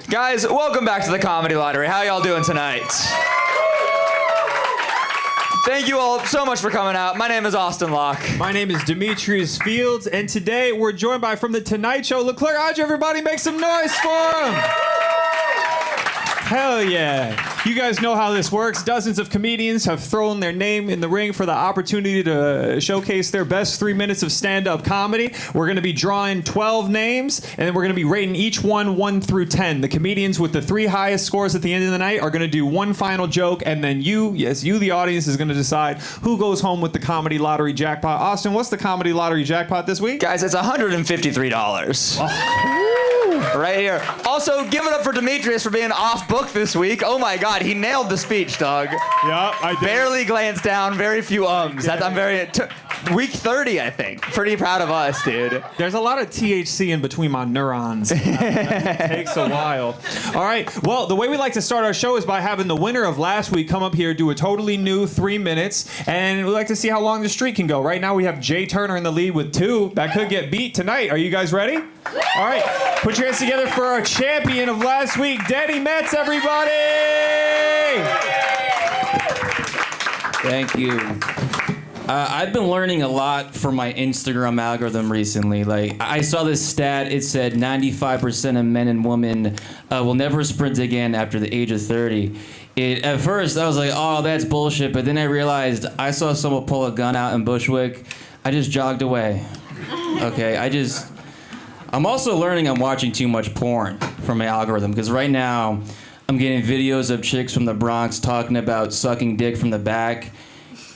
Guys, welcome back to the Comedy Lottery. How y'all doing tonight? Thank you all so much for coming out. My name is Austin Locke. My name is Demetrius Fields, and today we're joined by, from The Tonight Show, Leclerc Andre. Everybody make some noise for him! Hell yeah. You guys know how this works. Dozens of comedians have thrown their name in the ring for the opportunity to showcase their best 3 minutes of stand-up comedy. We're going to be drawing 12 names, and then we're going to be rating each one 1 through 10. The comedians with the 3 highest scores at the end of the night are going to do one final joke, and then you, the audience, is going to decide who goes home with the Comedy Lottery jackpot. Austin, what's the Comedy Lottery jackpot this week? Guys, it's $153. Oh. Right here. Also, give it up for Demetrius for being off book this week. Oh my God, he nailed the speech, dog. Yeah, I did. Barely glanced down, very few ums. I'm very week 30, I think. Pretty proud of us, dude. There's a lot of THC in between my neurons. It takes a while. All right. Well, the way we like to start our show is by having the winner of last week come up here, do a totally new 3 minutes, and we like to see how long the streak can go. Right now, we have Jay Turner in the lead with 2. That could get beat tonight. Are you guys ready? All right. Put your hands together for our champion of last week, Danny Metz, everybody! Thank you. I've been learning a lot from my Instagram algorithm recently. Like, I saw this stat. It said 95% of men and women will never sprint again after the age of 30. At first, I was like, oh, that's bullshit. But then I realized I saw someone pull a gun out in Bushwick. I just jogged away. Okay, I'm also learning I'm watching too much porn from my algorithm, because right now I'm getting videos of chicks from the Bronx talking about sucking dick from the back.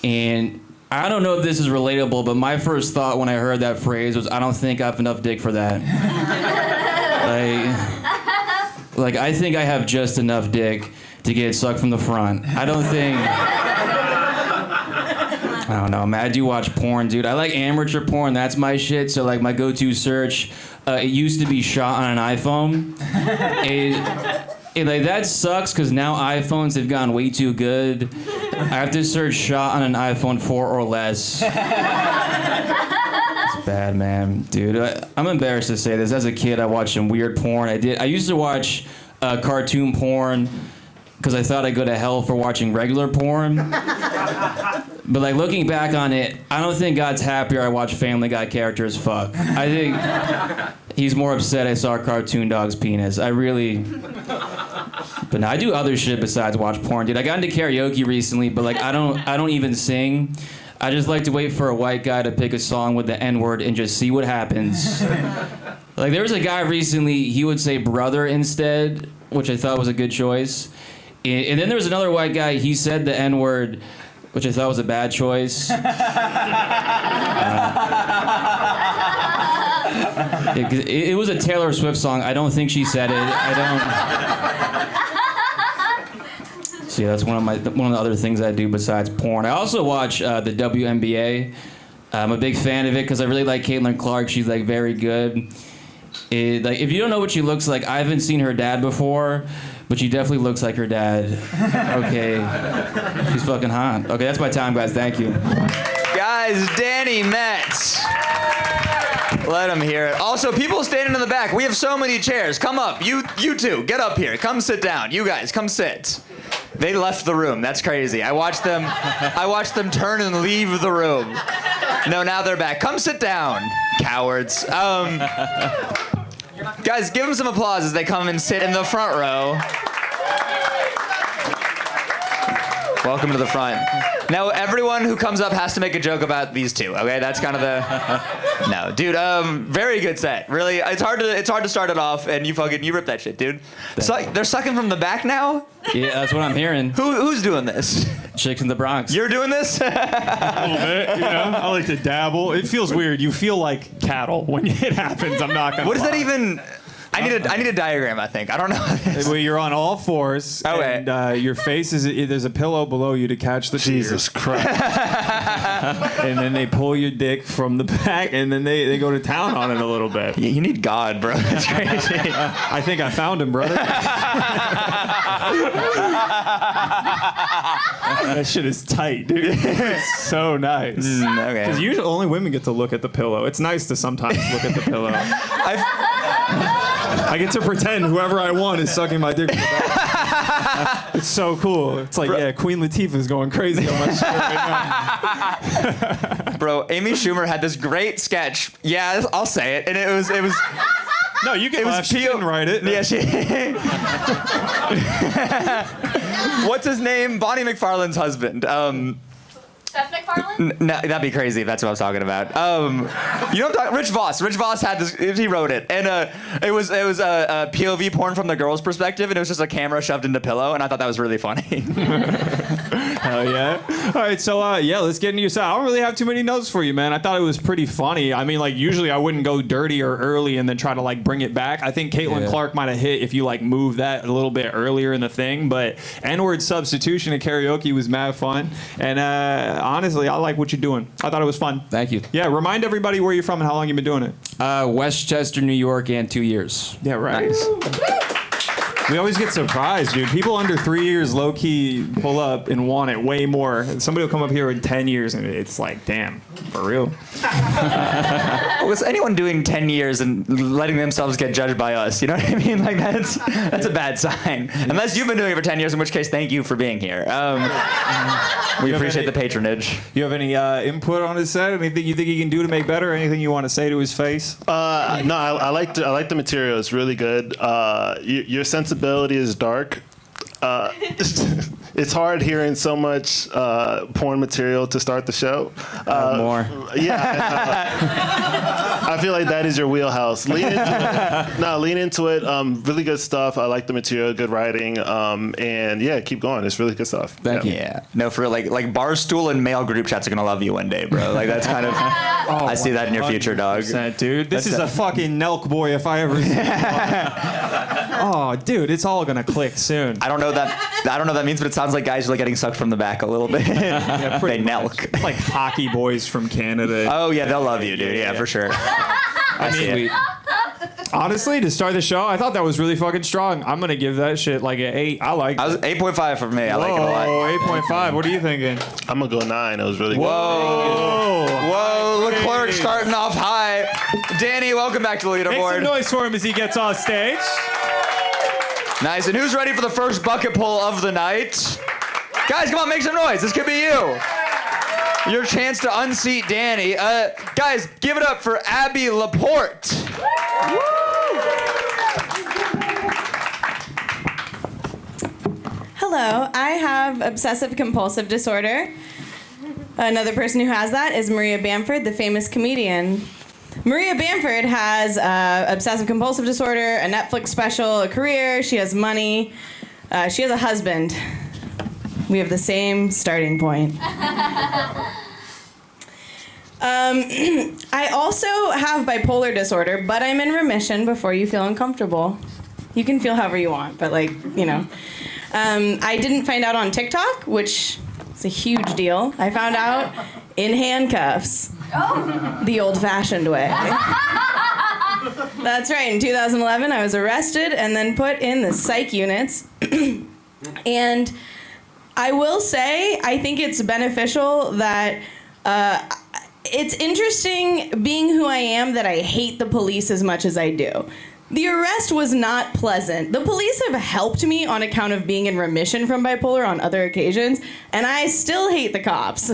And I don't know if this is relatable, but my first thought when I heard that phrase was, I don't think I have enough dick for that. like I think I have just enough dick to get sucked from the front. I don't know, man. I do watch porn, dude. I like amateur porn. That's my shit. So, like, my go-to search, it used to be shot on an iPhone. Like, that sucks, because now iPhones have gotten way too good. I have to search shot on an iPhone 4 or less. It's bad, man. Dude, I'm embarrassed to say this. As a kid, I watched some weird porn. I used to watch cartoon porn because I thought I'd go to hell for watching regular porn. But, like, looking back on it, I don't think God's happier I watched Family Guy characters fuck. I think he's more upset I saw Cartoon Dog's penis. But no, I do other shit besides watch porn, dude. I got into karaoke recently, but, like, I don't even sing. I just like to wait for a white guy to pick a song with the N-word and just see what happens. Like, there was a guy recently, he would say brother instead, which I thought was a good choice. And then there was another white guy, he said the N-word, which I thought was a bad choice. It was a Taylor Swift song. I don't think she said it. See, that's one of the other things I do besides porn. I also watch the WNBA. I'm a big fan of it because I really like Caitlin Clark. She's, like, very good. Like, if you don't know what she looks like, I haven't seen her dad before, but she definitely looks like her dad. Okay. She's fucking hot. Okay, that's my time, guys. Thank you. Guys, Danny Metz. Let him hear it. Also, people standing in the back, we have so many chairs. Come up. You two, get up here. Come sit down. You guys, come sit. They left the room. That's crazy. I watched them turn and leave the room. No, now they're back. Come sit down, cowards. Guys, give them some applause as they come and sit in the front row. Welcome to the front. Now, everyone who comes up has to make a joke about these two, okay? That's kind of the... No, dude, very good set. Really, it's hard to start it off, and you rip that shit, dude. They're sucking from the back now? Yeah, that's what I'm hearing. Who's doing this? Chicks in the Bronx. You're doing this? A little bit, you know? I like to dabble. It feels weird. You feel like cattle when it happens. I'm not gonna What lie. Does that even... I need a diagram, I think. I don't know. Well, you're on all fours, and your face there's a pillow below you to catch the Jesus Christ. And then they pull your dick from the back, and then they go to town on it a little bit. You need God, bro. That's crazy. I think I found him, brother. That shit is tight, dude. It's so nice. Okay. Because usually only women get to look at the pillow. It's nice to sometimes look at the pillow. I get to pretend whoever I want is sucking my dick. It's so cool. It's like, yeah, Queen Latifah's going crazy on my shit right now. Bro, Amy Schumer had this great sketch. Yeah, I'll say it. And it was. No, you can laugh. She didn't write it. Yeah, she. What's his name? Bonnie McFarlane's husband. Seth MacFarlane? No, that'd be crazy if that's what I was talking about. You know what I'm talking? Rich Voss. Rich Voss had this. He wrote it, and it was a POV porn from the girl's perspective, and it was just a camera shoved into pillow, and I thought that was really funny. Hell yeah! All right, so yeah, let's get into your set. I don't really have too many notes for you, man. I thought it was pretty funny. I mean, like usually I wouldn't go dirty or early and then try to like bring it back. I think Caitlin Clark might have hit if you like move that a little bit earlier in the thing, but N-word substitution at karaoke was mad fun, and honestly, I like what you're doing. I thought it was fun. Thank you. Yeah, remind everybody where you're from and how long you've been doing it. Westchester, New York, and 2 years. Yeah, right. Nice. We always get surprised, dude. People under 3 years low-key pull up and want it way more. Somebody will come up here in 10 years and it's like, damn, for real. Was anyone doing 10 years and letting themselves get judged by us? You know what I mean? Like that's a bad sign. Unless you've been doing it for 10 years, in which case, thank you for being here. We appreciate the patronage. You have any input on his set? Anything you think he can do to make better? Anything you want to say to his face? No, I like the material. It's really good. Your sensibility is dark. It's hard hearing so much porn material to start the show. More. Yeah. I feel like that is your wheelhouse. Lean into it. No, lean into it. Really good stuff. I like the material, good writing, and yeah, keep going. It's really good stuff. Thank you. Yeah. No, for real, like Barstool and male group chats are gonna love you one day, bro. Like that's kind of. I see that in your future, dog. Dude, this is a fucking Nelk boy if I ever see one. Oh, dude, it's all gonna click soon. I don't know what that means, but it sounds like guys are like getting sucked from the back a little bit. Yeah, they Nelk. Like hockey boys from Canada. Oh yeah, they'll love you, dude. Yeah, for sure. I mean, honestly, to start the show, I thought that was really fucking strong. I'm gonna give that shit like an 8. I like. I was 8.5 for me. I like it a lot. 8.5. What are you thinking? I'm gonna go 9. It was really good. Whoa, Leclerc starting off high. Danny, welcome back to the leaderboard. Make some noise for him as he gets off stage. Nice. And who's ready for the first bucket pull of the night? Guys, come on, make some noise. This could be you. Your chance to unseat Danny. Guys, give it up for Abby Leport. Hello, I have obsessive compulsive disorder. Another person who has that is Maria Bamford, the famous comedian. Maria Bamford has obsessive compulsive disorder, a Netflix special, a career, she has money, she has a husband. We have the same starting point. I also have bipolar disorder, but I'm in remission before you feel uncomfortable. You can feel however you want, but I didn't find out on TikTok, which is a huge deal. I found out in handcuffs. The old-fashioned way. That's right. In 2011, I was arrested and then put in the psych units. And I will say, I think it's beneficial that it's interesting being who I am that I hate the police as much as I do. The arrest was not pleasant. The police have helped me on account of being in remission from bipolar on other occasions, and I still hate the cops.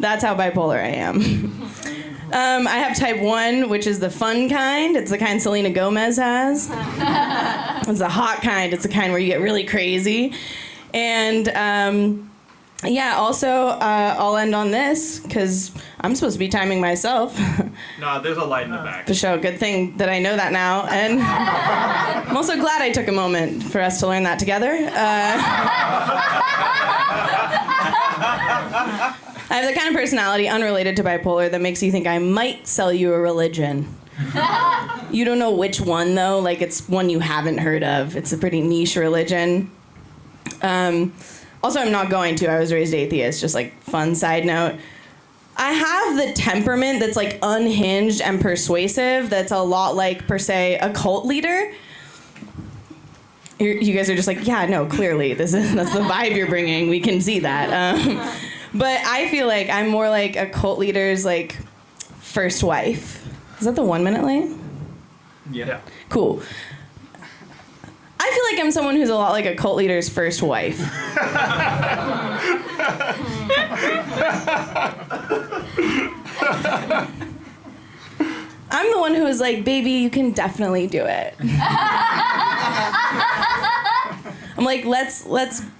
That's how bipolar I am. I have type 1, which is the fun kind. It's the kind Selena Gomez has. It's the hot kind. It's the kind where you get really crazy. And also, I'll end on this, because I'm supposed to be timing myself. No, there's a light in the back. For sure. Good thing that I know that now. And I'm also glad I took a moment for us to learn that together. I have the kind of personality unrelated to bipolar that makes you think I might sell you a religion. You don't know which one, though. Like, it's one you haven't heard of. It's a pretty niche religion. Also, I'm not going to. I was raised atheist. Just, fun side note. I have the temperament that's, unhinged and persuasive that's a lot like, per se, a cult leader. You guys are just yeah, no, clearly. That's the vibe you're bringing. We can see that. But I feel like I'm more like a cult leader's, first wife. Is that the 1 minute lane? Yeah. Cool. I feel like I'm someone who's a lot like a cult leader's first wife. I'm the one who is like, baby, you can definitely do it. I'm like, let's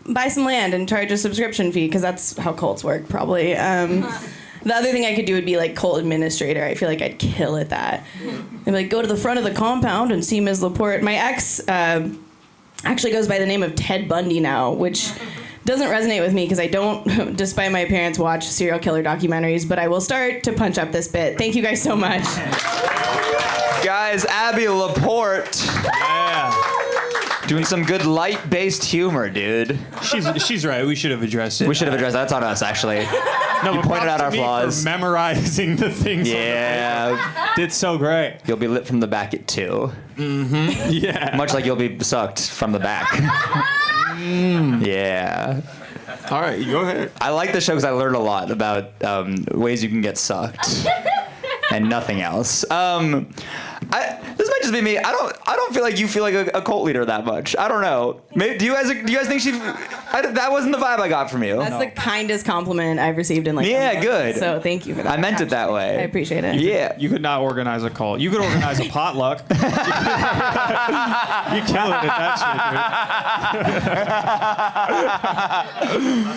buy some land and charge a subscription fee, because that's how cults work, probably. The other thing I could do would be like cult administrator. I feel like I'd kill at that. I'd be like, go to the front of the compound and see Ms. Leport. My ex actually goes by the name of Ted Bundy now, which doesn't resonate with me because I don't, despite my parents, watch serial killer documentaries, but I will start to punch up this bit. Thank you guys so much. Guys, Abby Leport. Yeah. Doing some good light-based humor, dude. She's right. We should have addressed it. We should have addressed that. That's on us, actually. No, You but pointed out props to our me flaws. for memorizing the things. Yeah. Did so great. You'll be lit from the back at 2. Yeah. Much like you'll be sucked from the back. Yeah. All right, you go ahead. I like the show because I learned a lot about ways you can get sucked. And nothing else. This might just be me. I don't feel like you feel like a cult leader that much. I don't know. Maybe, do you guys think she? That wasn't the vibe I got from you. That's the kindest compliment I've received in like Yeah, a month. good. So thank you for that. I meant it that way. I appreciate it. Yeah. You could not organize a cult. You could organize a potluck. You kill it at that shit,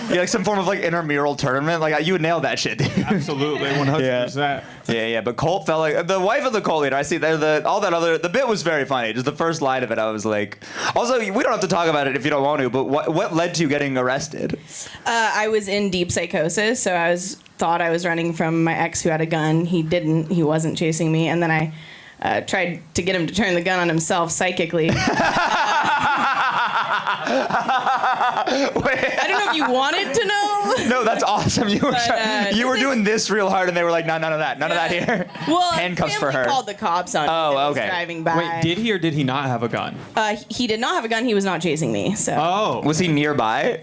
dude. Yeah, like some form of like intramural tournament. Like you would nail that shit, dude. Absolutely, 100%. Yeah. But cult felt like the wife of the cult leader. I see the bit was very funny. Just the first line of it, I was like. Also, we don't have to talk about it if you don't want to. But what led to you getting arrested? I was in deep psychosis, so thought I was running from my ex who had a gun. He didn't. He wasn't chasing me, and then I tried to get him to turn the gun on himself psychically. I don't know if you wanted to know. No, that's awesome. You were doing this real hard, and they were like, none of that here. Well, handcuffs for family her. called the cops on me. Oh, that was okay. Driving by. Wait, did he or did he not have a gun? He did not have a gun. He was not chasing me. So Oh. Was he nearby?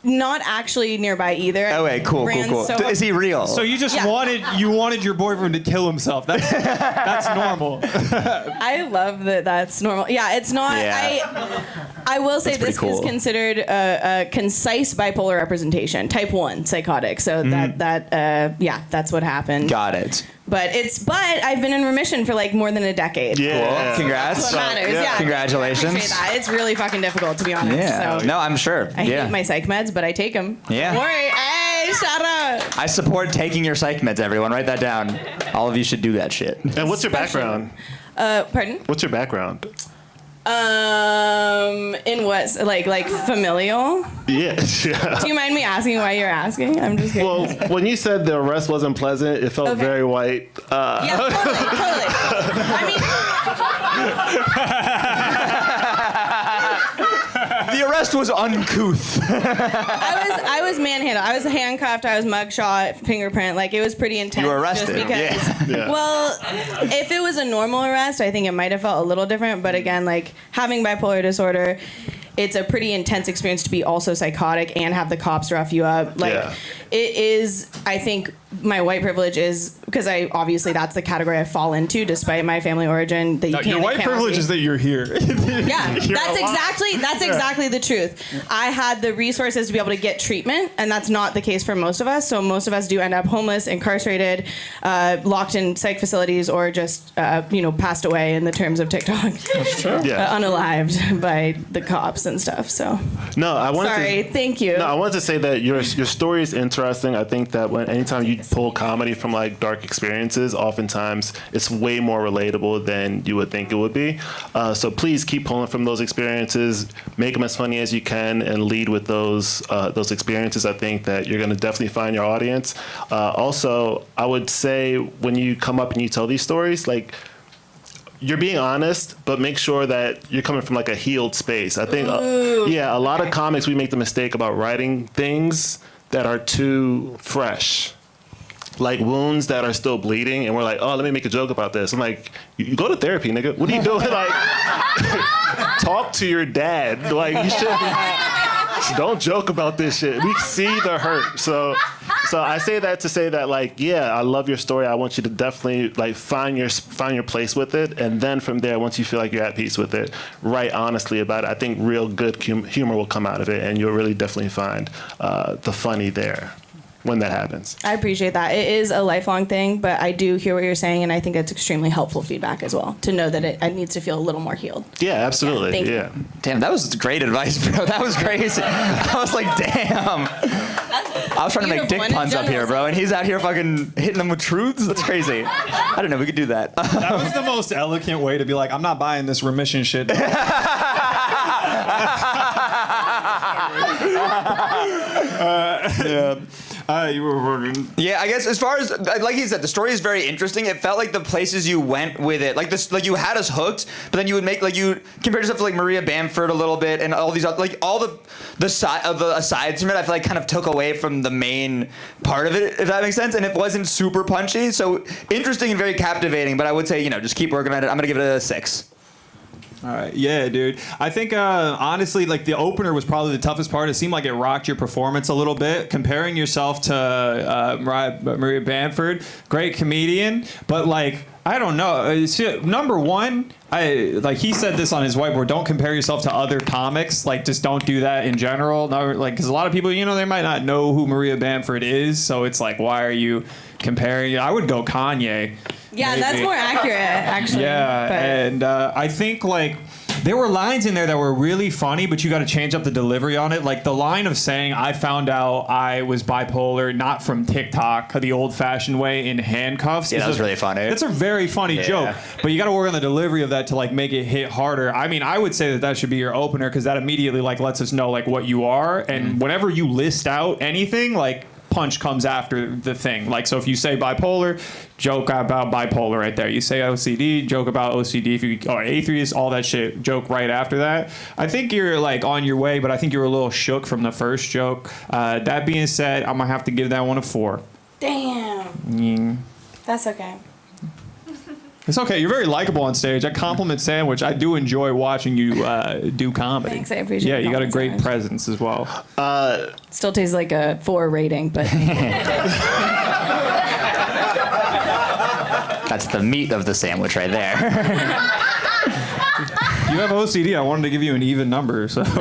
not actually nearby either. Oh wait, cool. So Is he real? So you just Yeah. wanted your boyfriend to kill himself. That's normal. I love that. That's normal. Yeah, it's not. Yeah. I will say That's pretty this cool. is considered a concise bipolar representation, type 1 psychotic. So that's what happened. Got it. But I've been in remission for like more than a decade. Yeah. Cool. Congrats. That's what matters. Yeah. Congratulations. I appreciate that. It's really fucking difficult, to be honest. Yeah. So No, I'm sure. I yeah. hate my psych meds, but I take them. Yeah. Don't worry. Hey, shut up. I support taking your psych meds, everyone. Write that down. All of you should do that shit. And what's your background? Pardon? What's your background? In what? Like familial? Yeah. Do you mind me asking why you're asking? I'm just kidding. Well, when you said the arrest wasn't pleasant, it felt Okay. very white. Yeah, totally. I The arrest was uncouth. I was manhandled. I was handcuffed. I was mugshot, fingerprint. Like, it was pretty intense. You were arrested. Just because, Yeah. Well, if it was a normal arrest, I think it might have felt a little different. But again, like, having bipolar disorder, it's a pretty intense experience to be also psychotic and have the cops rough you up. Like, Yeah. it is, I think, my white privilege is, because obviously that's the category I fall into, despite my family origin. That you can't, Your white cannot privilege see. is that you're here. Yeah, You're that's alive. exactly the truth. I had the resources to be able to get treatment, and that's not the case for most of us. So most of us do end up homeless, incarcerated, locked in psych facilities, or just passed away in the terms of TikTok. That's true. Yeah. Unalived by the cops and stuff. So No, I wanted sorry, to. thank you. No, I wanted to say that your story is interesting. I think that anytime you pull comedy from like dark experiences, oftentimes it's way more relatable than you would think it would be. So please keep pulling from those experiences, make them as funny as you can, and lead with those experiences. I think that you're going to definitely find your audience. Also, I would say when you come up and you tell these stories, like, you're being honest, but make sure that you're coming from like a healed space. I think, a lot of comics, we make the mistake about writing things that are too fresh, like wounds that are still bleeding, and we're like, oh, let me make a joke about this. I'm like, you go to therapy, nigga. What are you doing? Like, talk to your dad. Like, you should. Don't joke about this shit. We see the hurt. So So I say that to say that, like, yeah, I love your story. I want you to definitely like find your place with it, and then from there, once you feel like you're at peace with it, write honestly about it. I think real good humor will come out of it, and you'll really definitely find the funny there when that happens. I appreciate that. It is a lifelong thing, but I do hear what you're saying, and I think it's extremely helpful feedback as well to know that it needs to feel a little more healed. Yeah, absolutely. Thank you. Yeah. Damn, that was great advice, bro. That was crazy. I was like, damn. I was trying to make dick puns up here, bro, and he's out here fucking hitting them with truths? That's crazy. I don't know, we could do that. That was the most eloquent way to be like, I'm not buying this remission shit. You were working. Yeah, I guess as far as like he said, the story is very interesting. It felt like the places you went with it, like this, like you had us hooked, but then you would make like you compare yourself to like Maria Bamford a little bit, and all these other, like all the side of the asides from it. I feel like kind of took away from the main part of it, if that makes sense, and it wasn't super punchy. So interesting and very captivating. But I would say just keep working at it. I'm gonna give it a 6. All right, yeah, dude. I think honestly, like the opener was probably the toughest part. It seemed like it rocked your performance a little bit. Comparing yourself to Maria Bamford, great comedian, but like I don't know. Number one, like he said this on his whiteboard. Don't compare yourself to other comics. Like just don't do that in general. No, like because a lot of people, they might not know who Maria Bamford is. So it's like, why are you comparing? I would go Kanye. Yeah, maybe. that's more accurate, actually. Yeah, but. and I think like there were lines in there that were really funny, but you got to change up the delivery on it. Like the line of saying, "I found out I was bipolar, not from TikTok, the old-fashioned way in handcuffs." Yeah, that was really funny. It's a very funny joke, but you got to work on the delivery of that to like make it hit harder. I mean, I would say that should be your opener because that immediately like lets us know like what you are, and whenever you list out anything like. Punch comes after the thing. Like, so if you say bipolar, joke about bipolar right there. You say OCD, joke about OCD. Or atheist, all that shit, joke right after that. I think you're like on your way, but I think you're a little shook from the first joke. That being said, I'm gonna have to give that one a 4. Damn. That's okay. It's okay. You're very likable on stage. I compliment Sandwich. I do enjoy watching you do comedy. Thanks, I appreciate it. Yeah, you got a great Sandwich. presence as well. Still tastes like a 4 rating, but That's the meat of the sandwich right there. You have OCD. I wanted to give you an even number, so. 5.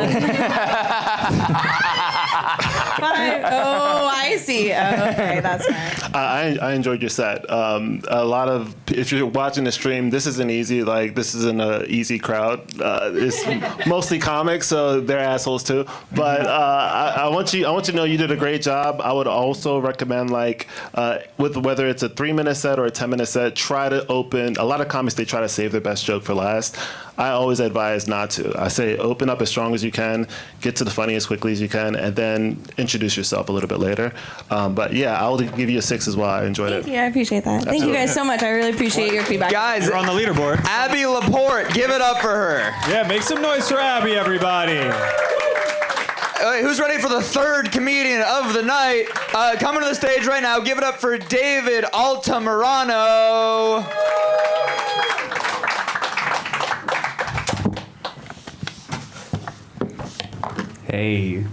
Oh, I see. Oh, okay, that's fine. I enjoyed your set. A lot of, if you're watching the stream, this isn't easy. Like, this isn't an easy crowd. It's mostly comics, so they're assholes too. But I want you to know you did a great job. I would also recommend, like, with whether it's a 3-minute set or a 10-minute set, try to open. A lot of comics, they try to save their best joke for last. I always advise not to. I say open up as strong as you can, get to the funny as quickly as you can, and then introduce yourself a little bit later. But yeah, I'll give you a 6 as well. I enjoyed it. Thank you. I appreciate that. Thank you guys so much. I really appreciate your feedback. Guys, You're on the leaderboard. Abby Leport, give it up for her. Yeah, make some noise for Abby, everybody. Right, who's ready for the third comedian of the night? Coming to the stage right now, give it up for David Alam Morano. Hey.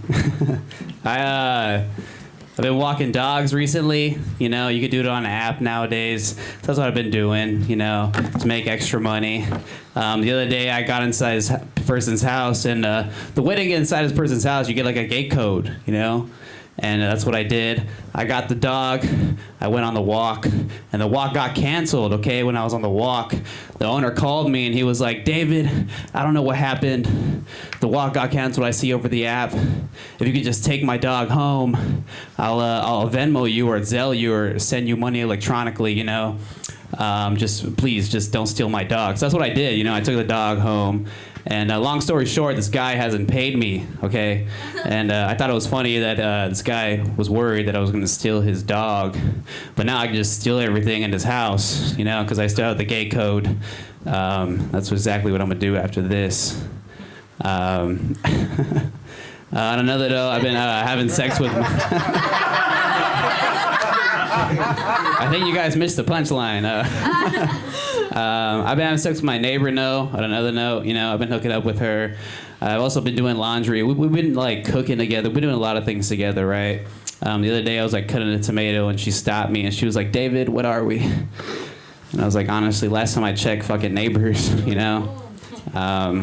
I've been walking dogs recently. You could do it on an app nowadays. So that's what I've been doing, to make extra money. The other day I got inside this person's house, and the way to get inside this person's house, you get like a gate code, And that's what I did. I got the dog. I went on the walk, and the walk got canceled, okay, when I was on the walk. The owner called me, and he was like, David, I don't know what happened. The walk got canceled. I see over the app. If you could just take my dog home, I'll Venmo you or Zelle you or send you money electronically, Please don't steal my dog. So that's what I did, I took the dog home. And long story short, this guy hasn't paid me, okay? And I thought it was funny that this guy was worried that I was going to steal his dog. But now I can just steal everything in his house, because I still have the gate code. That's exactly what I'm going to do after this. On another note, I've been having sex with... I think you guys missed the punchline. I've been having sex with my neighbor, on another note, I've been hooking up with her. I've also been doing laundry. We've been, like, cooking together. We've been doing a lot of things together, right? The other day I was like cutting a tomato and she stopped me and she was like, David, what are we? And I was like, honestly, last time I checked, fucking neighbors, you know? I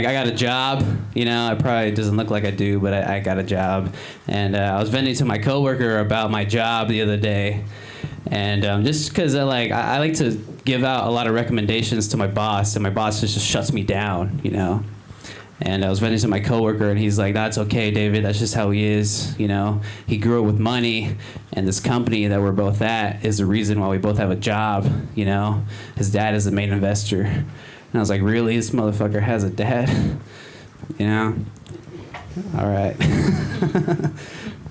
got a job. You know, it probably doesn't look like I do, but I got a job. And I was venting to my coworker about my job the other day. And just because I like to give out a lot of recommendations to my boss, and my boss just shuts me down, you know. And I was venting to my coworker, and he's like, "That's okay, David. That's just how he is. You know, he grew up with money, and this company that we're both at is the reason why we both have a job. You know, his dad is the main investor." And I was like, "Really? This motherfucker has a dad? You know? All right."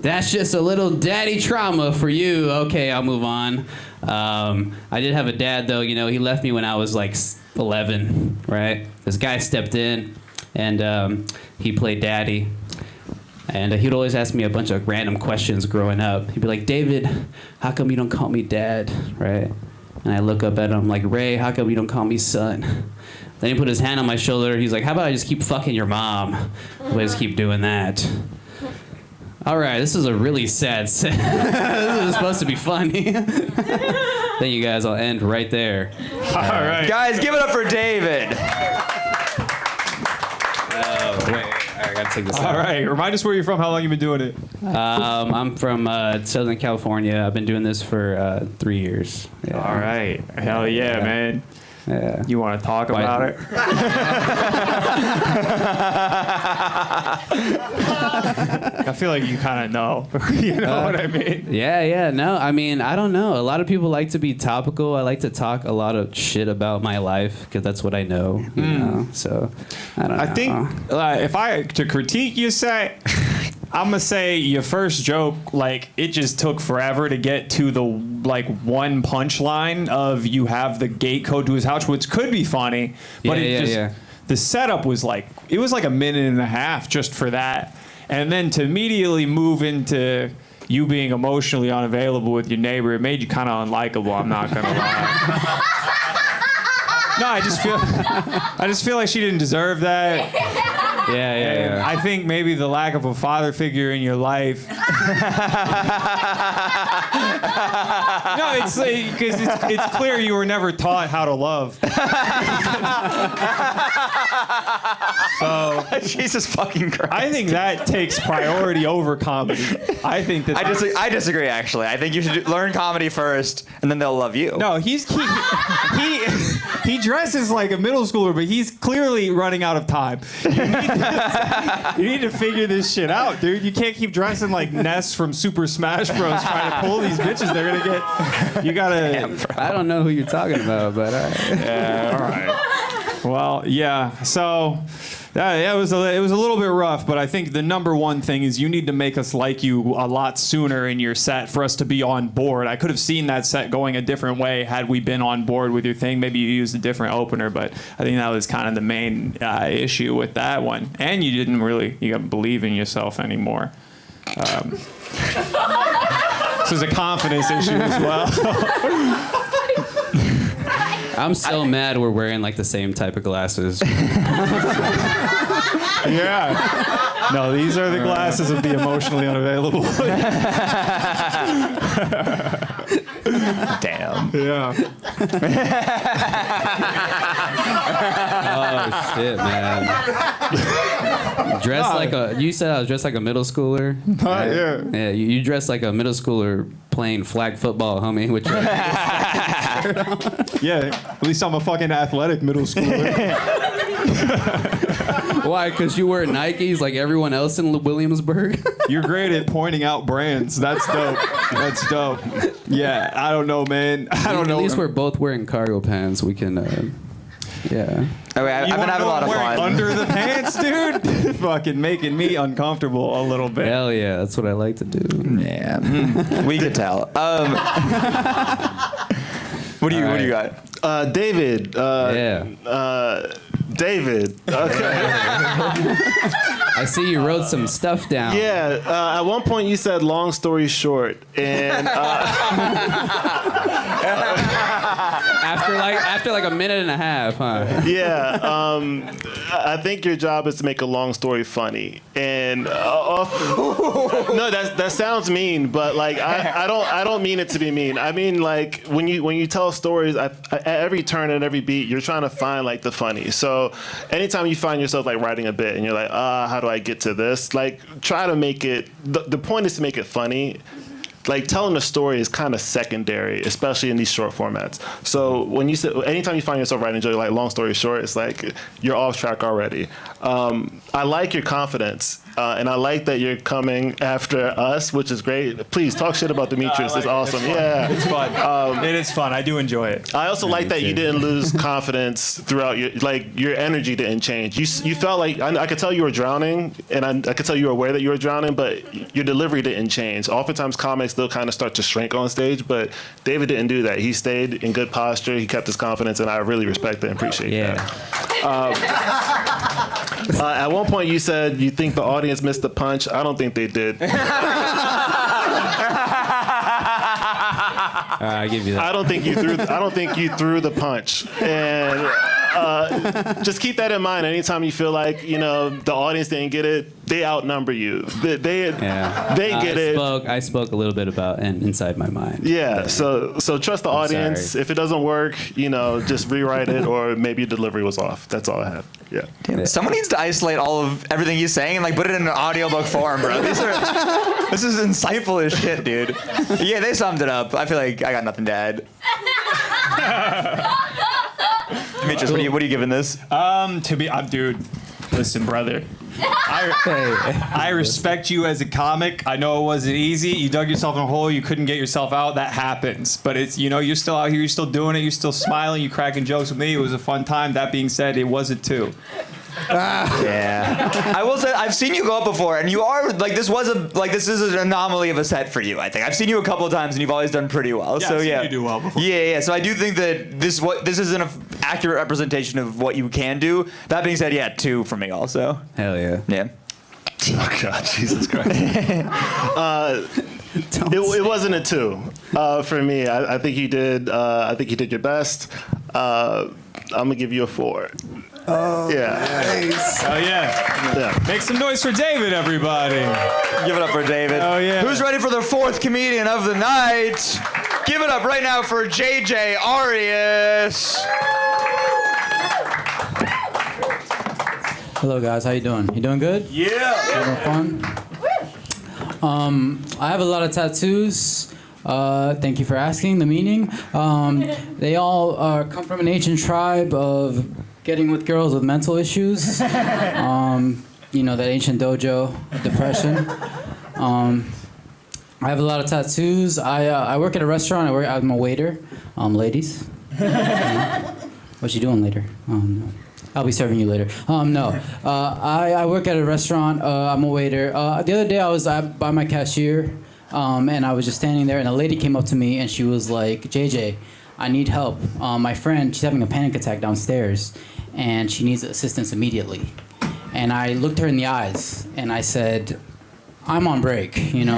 That's just a little daddy trauma for you. Okay, I'll move on. I did have a dad, though. You know, he left me when I was like 11, right? This guy stepped in, and he played daddy. And he'd always ask me a bunch of random questions growing up. He'd be like, David, how come you don't call me dad, right? And I look up at him like, Ray, how come you don't call me son? Then he put his hand on my shoulder. He's like, how about I just keep fucking your mom? We'll just keep doing that. All right, this is a really sad set. This is supposed to be funny. Thank you guys. I'll end right there. All right. Guys, give it up for David. Wait, I gotta take this All out. right. Remind us where you're from, how long you've been doing it. I'm from Southern California. I've been doing this for 3 years. Yeah. All right. Hell yeah, man. Yeah. You want to talk about it? I feel like you kind of know. You know what I mean? Yeah. No, I mean, I don't know. A lot of people like to be topical. I like to talk a lot of shit about my life because that's what I know. You know? So, I don't know. I think if I to critique you, say, I'm gonna say your first joke, like, it just took forever to get to the one punchline of you have the gate code to his house, which could be funny, but the setup was it was like a minute and a half just for that, and then to immediately move into you being emotionally unavailable with your neighbor, it made you kind of unlikable. I'm not gonna lie. No, I just feel like she didn't deserve that. Yeah. I think maybe the lack of a father figure in your life. No, it's because it's clear you were never taught how to love. So Jesus fucking Christ. I think that takes priority over comedy. I think that. I disagree, actually. I think you should learn comedy first, and then they'll love you. No, he dresses like a middle schooler, but he's clearly running out of time. You need to figure this shit out, dude. You can't keep dressing like Ness from Super Smash Bros. Trying to pull these bitches. They're gonna get. You gotta. I don't know who you're talking about, but all right. Yeah, all right. Well, yeah. So. It was a little bit rough, but I think the number one thing is you need to make us like you a lot sooner in your set for us to be on board. I could have seen that set going a different way had we been on board with your thing. Maybe you used a different opener, but I think that was kind of the main issue with that one. And you didn't believe in yourself anymore. This is a confidence issue as well. I'm so mad we're wearing like the same type of glasses. Yeah. No, these are the glasses of the emotionally unavailable. Damn. Yeah. Oh shit, man. You said I was dressed like a middle schooler. Right? Yeah. Yeah, you dressed like a middle schooler playing flag football, homie. Which Yeah, at least I'm a fucking athletic middle schooler. Why? Because you wear Nikes like everyone else in Williamsburg? You're great at pointing out brands. That's dope. That's dope. Yeah, I don't know, man. I don't know. At least we're both wearing cargo pants. We can, yeah. Okay, I've been having a lot of fun. Under the pants, dude? Fucking making me uncomfortable a little bit. Hell yeah, that's what I like to do. Yeah, we could tell. What do you got? David. David. Okay. I see you wrote some stuff down. Yeah. At one point you said long story short, and After like a minute and a half, huh? Yeah, I think your job is to make a long story funny, and no, that sounds mean, but like I don't mean it to be mean. I mean like when you tell stories, at every turn and every beat, you're trying to find like the funny. So anytime you find yourself like writing a bit and you're like, how do I get to this? Like try to make it. The point is to make it funny. Like telling a story is kind of secondary, especially in these short formats. So when you say, anytime you find yourself writing a joke like long story short, it's like you're off track already. I like your confidence, and I like that you're coming after us, which is great. Please talk shit about Demetrius. It's awesome. It's fun. It is fun. I do enjoy it. I also like that you didn't lose confidence throughout your energy didn't change. You felt like I could tell you were drowning, and I could tell you were aware that you were drowning, but your delivery didn't change. Oftentimes comics still kind of start to shrink on stage, but David didn't do that. He stayed in good posture. He kept his confidence, and I really respect and appreciate that. At one point, you said you think the audience missed the punch. I don't think they did. I give you that. I don't think you threw the punch, and just keep that in mind. Anytime you feel like the audience didn't get it, they outnumber you. They get it. I spoke a little bit about inside my mind. Yeah. So trust the audience. Sorry. If it doesn't work, just rewrite it, or maybe your delivery was off. That's all I have. Yeah. Damn, someone needs to isolate all of everything he's saying and like put it in an audiobook form, bro. This is insightful as shit, dude. Yeah, they summed it up. I feel like I got nothing to add. Demetrius, what are you giving this? Dude, listen, brother. I respect you as a comic. I know it wasn't easy. You dug yourself in a hole. You couldn't get yourself out. That happens. But it's you're still out here. You're still doing it. You're still smiling. You're cracking jokes with me. It was a fun time. That being said, it wasn't too. Yeah. I will say I've seen you go up before, and you are like this is an anomaly of a set for you. I think I've seen you a couple of times, and you've always done pretty well. Yeah, so I've seen yeah, you do well before. Yeah. So I do think that this is an accurate representation of what you can do. That being said, yeah, 2 for me also. Hell yeah. Yeah. Oh God, Jesus Christ. It wasn't a 2 for me. I think you did. I think you did your best. I'm gonna give you a 4. Oh, yeah. Nice. Oh yeah. Yeah. Make some noise for David, everybody. Give it up for David. Oh yeah. Who's ready for the 4th comedian of the night? Give it up right now for JJ Arias. Hello guys, how you doing? You doing good? Yeah. Having fun? I have a lot of tattoos. Thank you for asking the meaning. They all come from an ancient tribe of getting with girls with mental issues. That ancient dojo of depression. I have a lot of tattoos. I work at a restaurant. I'm a waiter. Ladies. What you doing later? No. I'll be serving you later. No. I work at a restaurant. I'm a waiter. The other day I was by my cashier, and I was just standing there, and a lady came up to me, and she was like, JJ, I need help. My friend, she's having a panic attack downstairs, and she needs assistance immediately. And I looked her in the eyes, and I said, I'm on break, And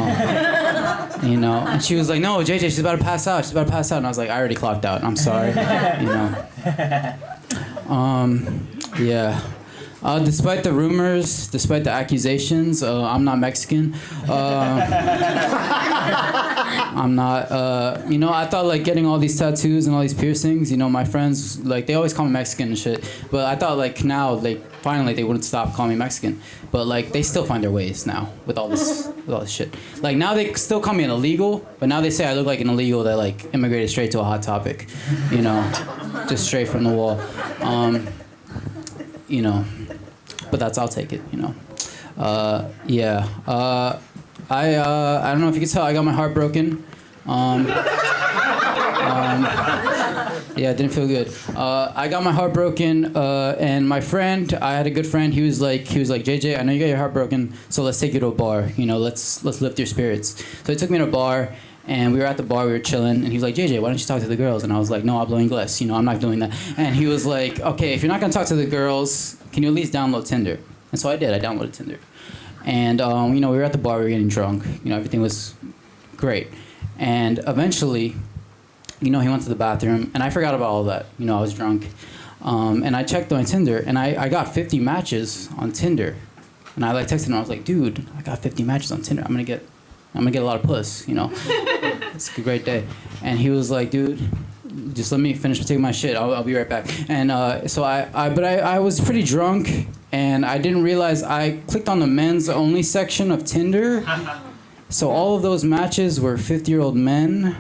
she was like, no, JJ, she's about to pass out. And I was like, I already clocked out. I'm sorry, Yeah. Despite the rumors, despite the accusations, I'm not Mexican. I'm not, I thought like getting all these tattoos and all these piercings, my friends, like they always call me Mexican and shit. But I thought like now, like finally they wouldn't stop calling me Mexican. But like they still find their ways now with all this shit. Like now they still call me an illegal, but now they say I look like an illegal that like immigrated straight to a Hot Topic, just straight from the wall. But I'll take it, Yeah. I don't know if you can tell, I got my heart broken. Yeah, it didn't feel good. I got my heart broken, and my friend, I had a good friend, he was like, JJ, I know you got your heart broken, so let's take you to a bar, let's lift your spirits. So he took me to a bar, and we were at the bar, we were chilling, and he was like, JJ, why don't you talk to the girls? And I was like, no, hablo inglés, I'm not doing that. And he was like, okay, if you're not gonna talk to the girls, can you at least download Tinder? And so I did, I downloaded Tinder. And, we were at the bar, we were getting drunk, everything was great. And eventually, he went to the bathroom, and I forgot about all that. I was drunk. And I checked on Tinder, and I got 50 matches on Tinder. And I texted him. I was like, dude, I got 50 matches on Tinder. I'm gonna get a lot of puss. It's a great day. And he was like, dude, just let me finish taking my shit. I'll be right back. And so I was pretty drunk, and I didn't realize I clicked on the men's only section of Tinder. So all of those matches were 50-year-old men.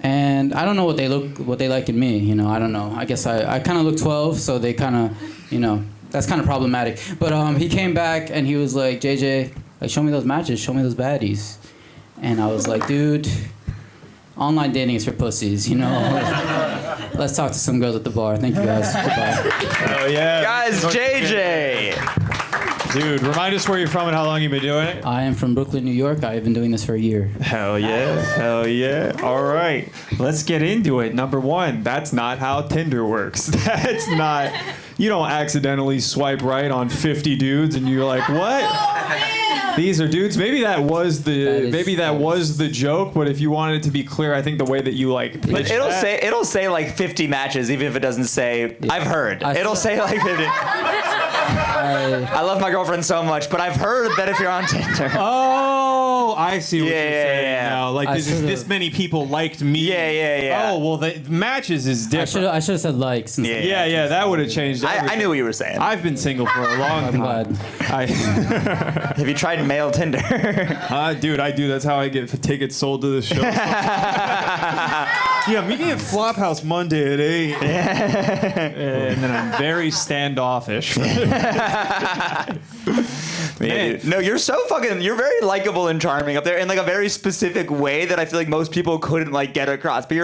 And I don't know what they like in me, I don't know. I guess I kind of look 12, so they kind of, that's kind of problematic. But he came back and he was like, JJ, like, show me those matches, show me those baddies. And I was like, dude, online dating is for pussies, Let's talk to some girls at the bar. Thank you guys. Goodbye. Oh yeah. Guys, JJ. Dude, remind us where you're from and how long you've been doing it. I am from Brooklyn, New York. I've been doing this for a year. Hell yeah. All right, let's get into it. Number one, that's not how Tinder works. That's not, you don't accidentally swipe right on 50 dudes and you're like, what? These are dudes. Maybe that was the joke, but if you wanted it to be clear, I think the way that you But it'll say like 50 matches, even if it doesn't say. I've heard. It'll say like 50. I love my girlfriend so much, but I've heard that if you're on Tinder. Oh, I see what you're saying now. Like this many people liked me. Yeah. Oh, well, the matches is different. I should have said likes. Yeah, that would have changed everything. I knew what you were saying. I've been single for a long time. I'm glad. Have you tried male Tinder? Dude, I do. That's how I get tickets sold to the show. Yeah, meet me at Flophouse Monday at 8. And then I'm very standoffish. Man. No, you're you're very likable and charming up there in like a very specific way that I feel like most people couldn't like get across. But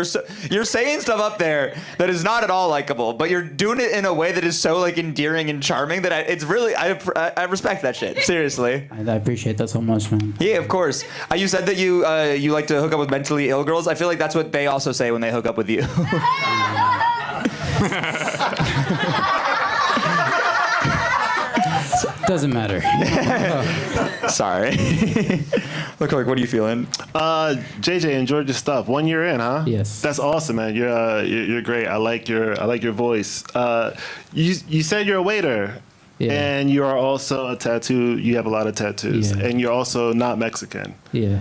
you're saying stuff up there that is not at all likable, but you're doing it in a way that is so like endearing and charming that it's really, I respect that shit. Seriously. I appreciate that so much, man. Yeah, of course. You said that you like to hook up with mentally ill girls. I feel like that's what they also say when they hook up with you. Doesn't matter. Sorry. Leclerc, what are you feeling? JJ, enjoyed your stuff. 1 year in, huh? Yes. That's awesome, man. You're great. I like your voice. You said you're a waiter. Yeah. And you are also a tattoo. You have a lot of tattoos, Yeah. and you're also not Mexican. Yeah.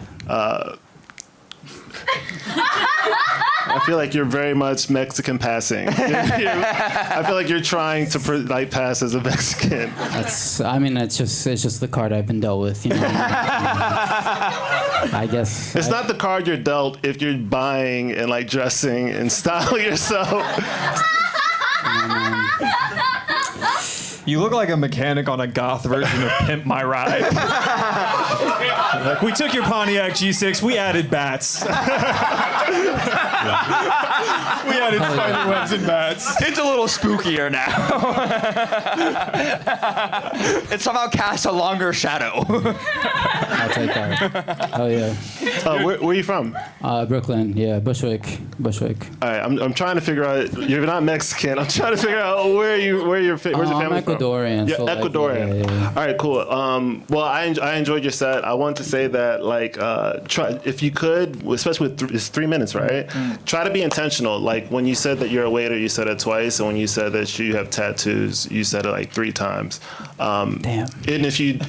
I feel like you're very much Mexican passing. I feel like you're trying to pass as a Mexican. It's just the card I've been dealt with, I guess. It's not the card you're dealt if you're buying and like dressing and styling yourself. You look like a mechanic on a goth version of Pimp My Ride. Like, we took your Pontiac G6, we added bats. We added spider webs and bats. It's a little spookier now. It somehow casts a longer shadow. I'll take that. Oh yeah. Where are you from? Brooklyn. Yeah, Bushwick. All right, I'm trying to figure out. You're not Mexican. I'm trying to figure out where's your family I'm Ecuadorian. Yeah, so Ecuadorian. Yeah. All right, cool. Well, I enjoyed your set. I want to say that, try if you could, especially with it's 3 minutes, right? Try to be intentional. Like when you said that you're a waiter, you said it twice, and when you said that you have tattoos, you said it like 3 times. Damn. And if you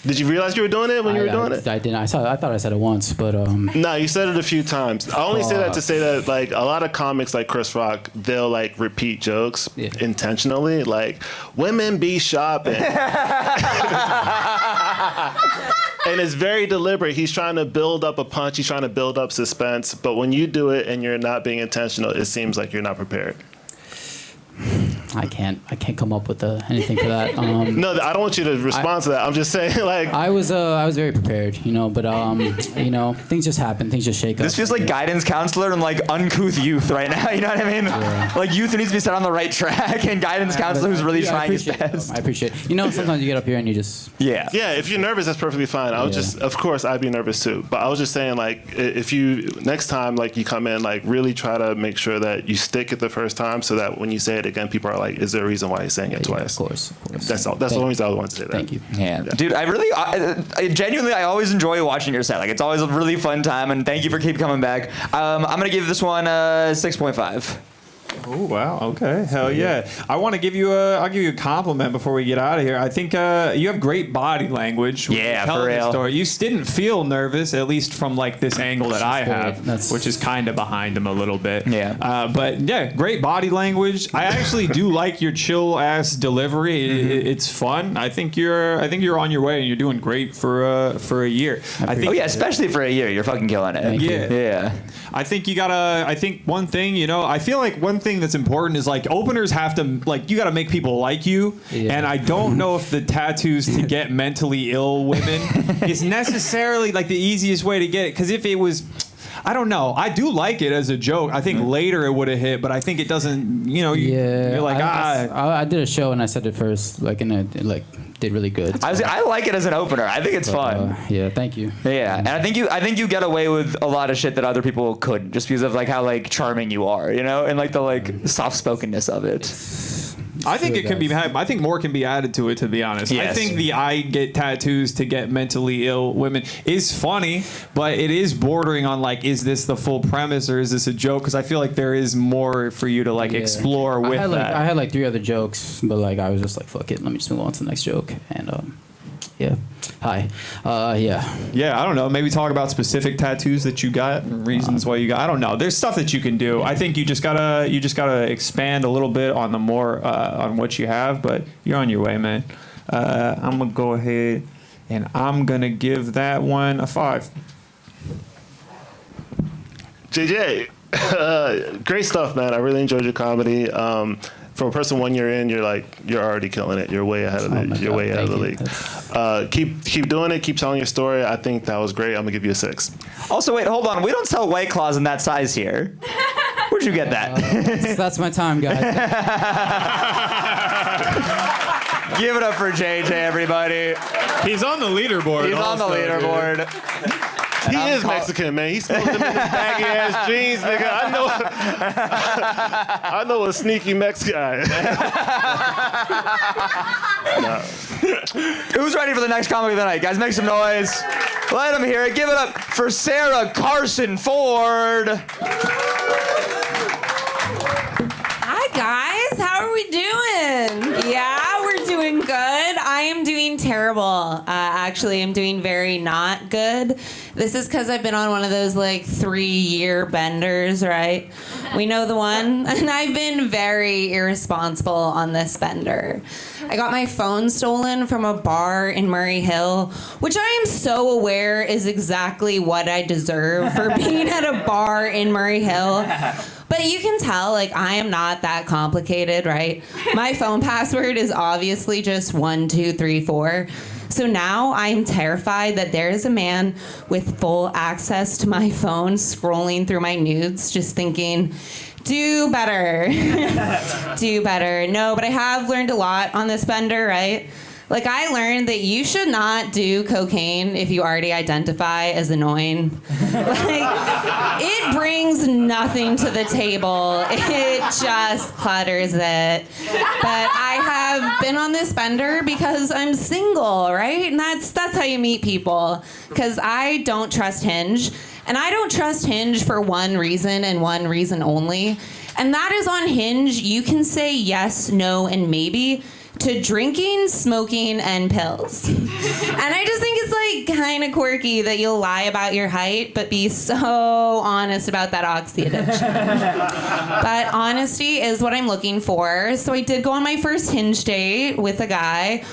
did you realize you were doing it when you were doing it? I didn't. I thought I said it once, but No, you said it a few times. I only say that to say that like a lot of comics like Chris Rock, they'll like repeat jokes intentionally, like women be shopping. And it's very deliberate. He's trying to build up a punch. He's trying to build up suspense. But when you do it and you're not being intentional, it seems like you're not prepared. I can't come up with anything for that. No, I don't want you to respond to that. I'm just saying, like I was very prepared, but things just happen. Things just shake up. This feels like guidance counselor and like uncouth youth right now. You know what I mean? Yeah. Like youth needs to be set on the right track, and guidance counselor who's really trying his best. I appreciate it. Sometimes you get up here and you just Yeah, if you're nervous, that's perfectly fine. I was of course, I'd be nervous too. But I was just saying, like, if you next time, like, you come in, like, really try to make sure that you stick it the first time, so that when you say it again, people are Like, is there a reason why he's saying it twice? Of course. That's all. That's the only reason I wanted to say that. Thank you. Yeah. Dude, I genuinely, I always enjoy watching your set. Like, it's always a really fun time, and thank you for keep coming back. I'm going to give this one a 6.5. Oh wow! Okay, hell yeah! I'll give you a compliment before we get out of here. I think you have great body language. When Yeah, you're telling for this real. story. You didn't feel nervous, at least from like this angle that I have, which is kind of behind him a little bit. Yeah. But yeah, great body language. I actually do like your chill ass delivery. It's fun. I think you're on your way, and you're doing great for a year. I think. Oh yeah, especially for a year, you're fucking killing it. Thank you. Yeah. I think I think one thing, I feel like one thing that's important is like openers have to, like, you got to make people like you. Yeah. And I don't know if the tattoos to get mentally ill women is necessarily like the easiest way to get it. Because if it was, I don't know. I do like it as a joke. I think later it would have hit, but I think it doesn't, you're like, I did a show and I said it first, like, did really good. I like it as an opener. I think it's fun. Yeah, thank you. Yeah, and I think you get away with a lot of shit that other people couldn't, just because of like how like charming you are, and like the like soft spokenness of it. I think it can be. I think more can be added to it. To be honest, Yes. I think the I get tattoos to get mentally ill women is funny, but it is bordering on like, is this the full premise or is this a joke? Because I feel like there is more for you to like explore with that. I had like 3 other jokes, but like I was just like, fuck it, let me just move on to the next joke. And yeah, hi, yeah. Yeah, I don't know. Maybe talk about specific tattoos that you got and reasons why you got. I don't know. There's stuff that you can do. I think you just gotta expand a little bit on the more on what you have. But you're on your way, man. I'm gonna go ahead and I'm gonna give that one a 5. JJ, great stuff, man. I really enjoyed your comedy. For a person 1 year in, you're already killing it. You're way ahead of it. You're way ahead of the league. Keep doing it. Keep telling your story. I think that was great. I'm gonna give you a 6. Also, wait, hold on. We don't sell White Claws in that size here. Where'd you get that? That's my time, guys. Give it up for JJ, everybody. He's on the leaderboard. He's on the also, leaderboard. He is Mexican, man. He smoked them in his baggy ass jeans, nigga. I know a sneaky Mex guy. Who's ready for the next comedy of the night? Guys, make some noise. Let them hear it. Give it up for Sarah Carson Ford. Hi, guys. How are we doing? Yeah, we're doing good. I am doing terrible. Actually, I'm doing very not good. This is because I've been on one of those, 3-year benders, right? We know the one. And I've been very irresponsible on this bender. I got my phone stolen from a bar in Murray Hill, which I am so aware is exactly what I deserve for being at a bar in Murray Hill. But you can tell, I am not that complicated, right? My phone password is obviously just 1, 2, 3, 4. So now I'm terrified that there is a man with full access to my phone scrolling through my nudes, just thinking, do better. Do better. No, but I have learned a lot on this bender, right? I learned that you should not do cocaine if you already identify as annoying. It brings nothing to the table. It just clutters it. But I have been on this bender because I'm single, right? And that's how you meet people. Because I don't trust Hinge. And I don't trust Hinge for one reason and one reason only. And that is on Hinge, you can say yes, no, and maybe to drinking, smoking, and pills. And I just think it's kind of quirky that you'll lie about your height, but be so honest about that oxy addiction. But honesty is what I'm looking for. So I did go on my first Hinge date with a guy.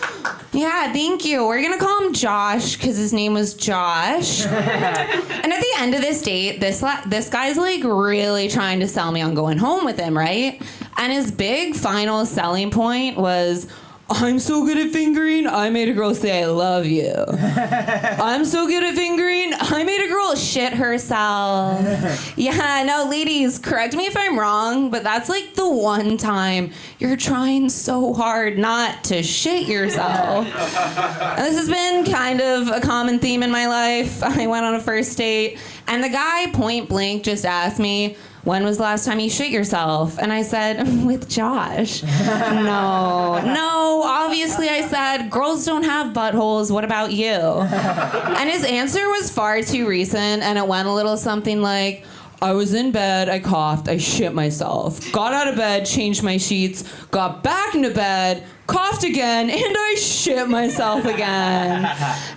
Yeah, thank you. We're gonna call him Josh because his name was Josh. And at the end of this date, this guy's really trying to sell me on going home with him, right? And his big final selling point was, I'm so good at fingering, I made a girl say I love you. I'm so good at fingering, I made a girl shit herself. Yeah, no, ladies, correct me if I'm wrong, but that's the one time you're trying so hard not to shit yourself. And this has been kind of a common theme in my life. I went on a first date, and the guy point blank just asked me, when was the last time you shit yourself? And I said, with Josh. No, obviously I said, girls don't have buttholes, what about you? And his answer was far too recent, and it went a little something like, I was in bed, I coughed, I shit myself. Got out of bed, changed my sheets, got back into bed, coughed again, and I shit myself again.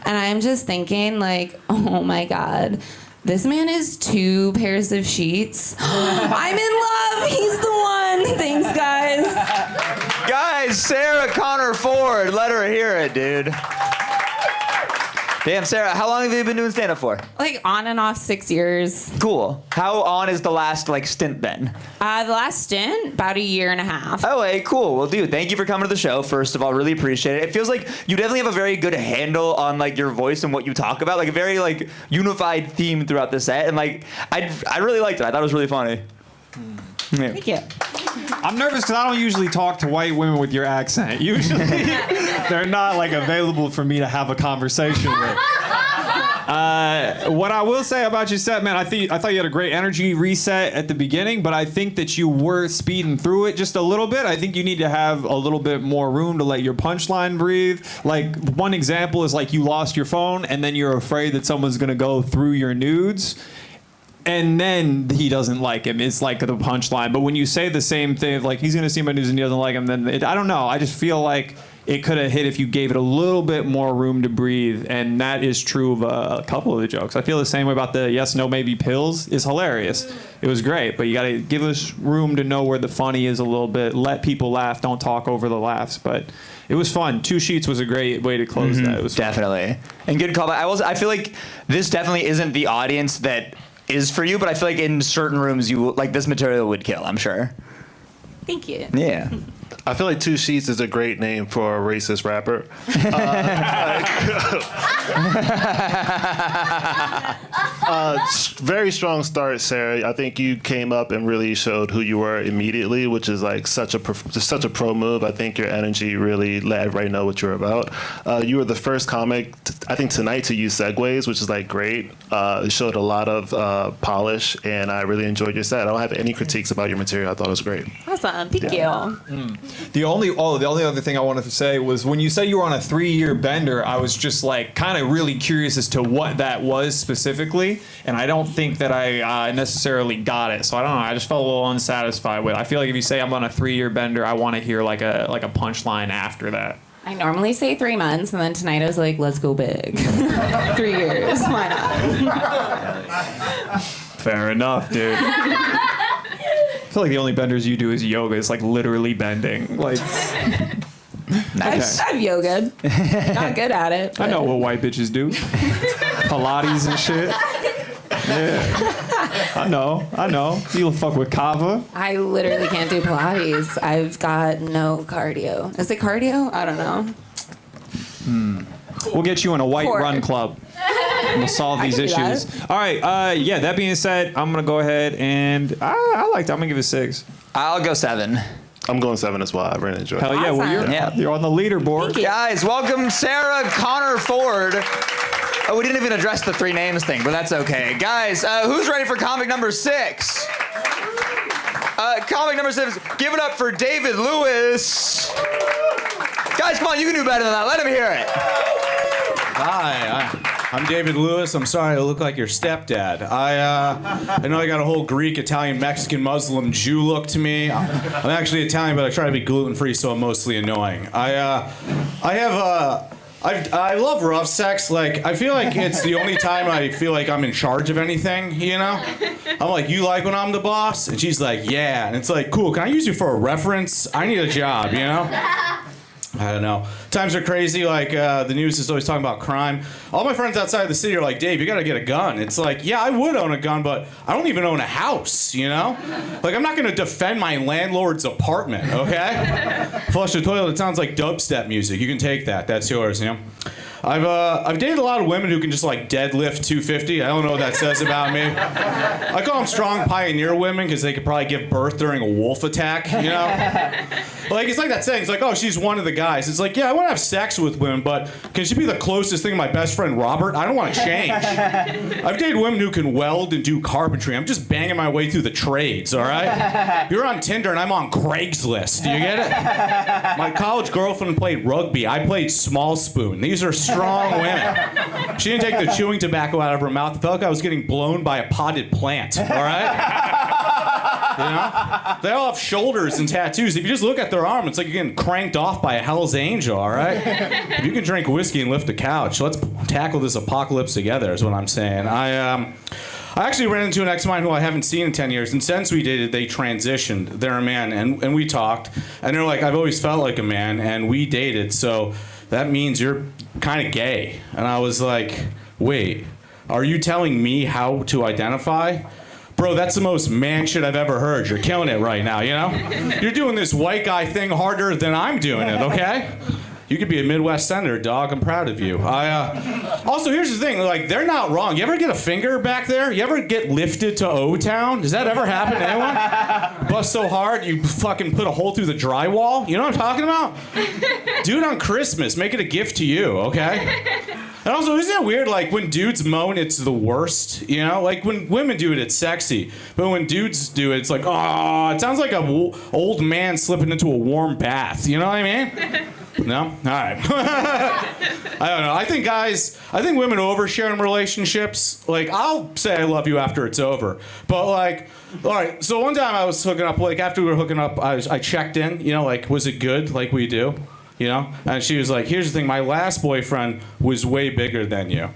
And I'm just thinking, like, oh my God, this man is 2 pairs of sheets. I'm in love, he's the one. Thanks, guys. Guys, Sarah Connor Ford, let her hear it, dude. Damn, Sarah, how long have you been doing stand-up for? Like on and off 6 years. Cool. How on is the last stint been? The last stint, about 1.5 years. Oh, hey, cool. Well, dude, thank you for coming to the show. First of all, really appreciate it. It feels like you definitely have a very good handle on your voice and what you talk about, like a very unified theme throughout the set, and I really liked it. I thought it was really funny. Yeah. Thank you. I'm nervous because I don't usually talk to white women with your accent. Usually, they're not available for me to have a conversation with. What I will say about your set, man, I thought you had a great energy reset at the beginning, but I think that you were speeding through it just a little bit. I think you need to have a little bit more room to let your punchline breathe. One example is you lost your phone and then you're afraid that someone's gonna go through your nudes. And then he doesn't like him. It's the punchline. But when you say the same thing, he's going to see my news and he doesn't like him, then I don't know. I just feel like it could have hit if you gave it a little bit more room to breathe. And that is true of a couple of the jokes. I feel the same way about the yes, no, maybe pills. It's hilarious. It was great. But you got to give us room to know where the funny is a little bit. Let people laugh. Don't talk over the laughs. But it was fun. 2 sheets was a great way to close that. It was definitely. And good callback. I feel like this definitely isn't the audience that is for you, but I feel like in certain rooms this material would kill, I'm sure. Thank you. Yeah. I feel like 2 Sheets is a great name for a racist rapper. Very strong start, Sarah. I think you came up and really showed who you were immediately, which is such a pro move. I think your energy really let everybody know what you're about. You were the first comic, I think, tonight to use segues, which is great. It showed a lot of polish, and I really enjoyed your set. I don't have any critiques about your material. I thought it was great. Awesome. Thank you. The only other thing I wanted to say was when you said you were on a 3-year bender, I was just kind of really curious as to what that was specifically, and I don't think that I necessarily got it. So I don't know. I just felt a little unsatisfied with it. I feel like if you say I'm on a 3-year bender, I want to hear a punchline after that. I normally say 3 months, and then tonight I was like, let's go big. 3 years. Why not? Fair enough, dude. I feel like the only benders you do is yoga. It's literally bending. Nice. I've yogaed. Not good at it. I know what white bitches do. Pilates and shit. Yeah. I know. You fuck with kava. I literally can't do Pilates. I've got no cardio. Is it cardio? I don't know. We'll get you in a white Core. run club. We'll solve these can do issues. that. All right. That being said, I'm going to go ahead and I liked it. I'm going to give it 6. I'll go 7. I'm going 7 as well. I really enjoyed it. Hell yeah. Well, you're on the leaderboard. Guys, welcome Sarah Connor Ford. Oh, we didn't even address the 3 names thing, but that's okay. Guys, who's ready for comic number 6? Comic number 6, give it up for David Lewis. Guys, come on, you can do better than that. Let him hear it. Hi, I'm David Lewis. I'm sorry I look like your stepdad. I know I got a whole Greek, Italian, Mexican, Muslim, Jew look to me. I'm actually Italian, but I try to be gluten-free, so I'm mostly annoying. I love rough sex. I feel like it's the only time I feel like I'm in charge of anything, you know? I'm like, you like when I'm the boss? And she's like, yeah. And it's cool, can I use you for a reference? I need a job, you know? I don't know. Times are crazy. The news is always talking about crime. All my friends outside the city are like, Dave, you gotta get a gun. It's yeah, I would own a gun, but I don't even own a house, you know? I'm not gonna defend my landlord's apartment, okay? Flush the toilet, it sounds like dubstep music. You can take that. That's yours, you know? I've dated a lot of women who can just deadlift 250. I don't know what that says about me. I call them strong pioneer women because they could probably give birth during a wolf attack, you know? Like, it's like that saying. It's like, oh, she's one of the guys. It's like, yeah, I want to have sex with women, but can she be the closest thing to my best friend Robert? I don't want to change. I've dated women who can weld and do carpentry. I'm just banging my way through the trades, all right? You're on Tinder and I'm on Craigslist. Do you get it? My college girlfriend played rugby. I played small spoon. These are strong women. She didn't take the chewing tobacco out of her mouth. It felt like I was getting blown by a potted plant, all right? You know? They all have shoulders and tattoos. If you just look at their arm, it's like you're getting cranked off by a Hell's Angel, all right? If you can drink whiskey and lift a couch, let's tackle this apocalypse together, is what I'm saying. I actually ran into an ex of mine who I haven't seen in 10 years, and since we dated, they transitioned. They're a man, and we talked, and they're like, I've always felt like a man, and we dated, so that means you're kind of gay. And I was like, wait, are you telling me how to identify? Bro, that's the most man shit I've ever heard. You're killing it right now, you know? You're doing this white guy thing harder than I'm doing it, okay? You could be a Midwest senator, dog. I'm proud of you. Also, here's the thing. Like, they're not wrong. You ever get a finger back there? You ever get lifted to O-Town? Does that ever happen to anyone? Bust so hard, you fucking put a hole through the drywall? You know what I'm talking about? Do it on Christmas. Make it a gift to you, okay? And also, isn't it weird, like, when dudes moan, it's the worst, you know? Like, when women do it, it's sexy. But when dudes do it, it's like, oh, it sounds like a old man slipping into a warm bath. You know what I mean? No? All right. I don't know. I think women overshare in relationships. Like, I'll say I love you after it's over. But, like, all right, so one time I was hooking up, like, after we were hooking up, I checked in, you know, like, was it good, like we do? You know? And she was like, here's the thing, my last boyfriend was way bigger than you.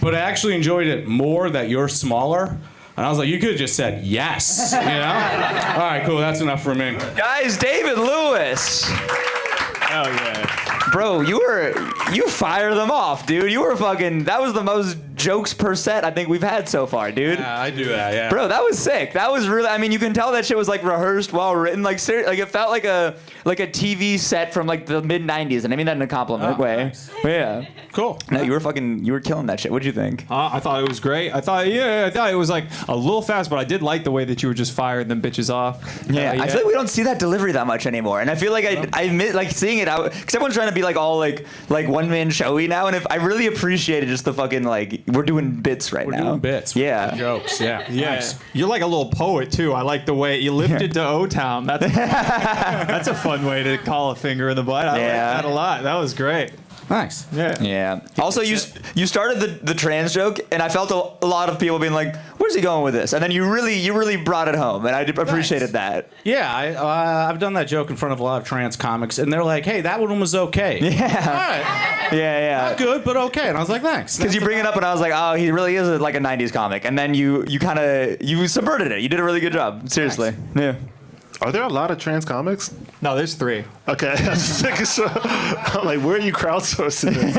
But I actually enjoyed it more that you're smaller. And I was like, you could have just said yes, you know? All right, cool, that's enough for me. Guys, David Lewis. Hell yeah. Bro, you fire them off, dude. You were fucking, that was the most jokes per set I think we've had so far, dude. Yeah, I do that, yeah. Bro, that was sick. That was really, I mean, you can tell that shit was like rehearsed, well written, like like it felt like a TV set from like the mid 90s, and I mean that in a compliment way. Nice. But yeah. Cool. No, you were killing that shit. What'd you think? I thought it was great. I thought it was like a little fast, but I did like the way that you were just firing them bitches off. Yeah, I feel like we don't see that delivery that much anymore, and I feel like I admit like seeing it out because everyone's trying to be like all like one man showy now, and if I really appreciated just the fucking like we're doing bits right now. We're doing bits. Yeah. Jokes. Yeah. Yeah, Nice. you're like a little poet too. I like the way you lifted to O-Town. That's a fun way to call a finger in the butt. I like that a lot. That was great. Nice. Yeah. Yeah. Also, you started the trans joke, and I felt a lot of people being like, "Where's he going with this?" And then you really brought it home, and I appreciated that. Yeah, I've done that joke in front of a lot of trans comics, and they're like, "Hey, that one was okay." Yeah. All right. Yeah. Not good, but okay. And I was like, "Thanks." Because you bring it up, and I was like, "Oh, he really is like a '90s comic." And then you kind of subverted it. You did a really good job. Seriously. Nice. Yeah. Are there a lot of trans comics? No, there's 3. Okay, I was just making sure. I'm like, where are you crowdsourcing this?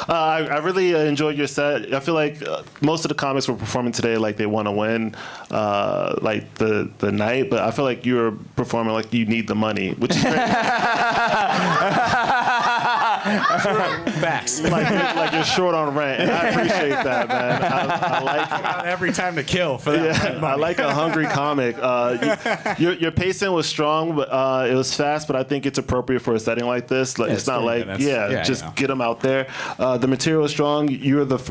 I really enjoyed your set. I feel like most of the comics were performing today like they want to win, like the night. But I feel like you were performing like you need the money, which is great. Facts. like you're short on rent, and I appreciate that, man. I like every time to kill for that. Yeah, I like a hungry comic. Your pacing was strong, but it was fast. But I think it's appropriate for a setting like this. Like, it's not like get them out there. The material is strong.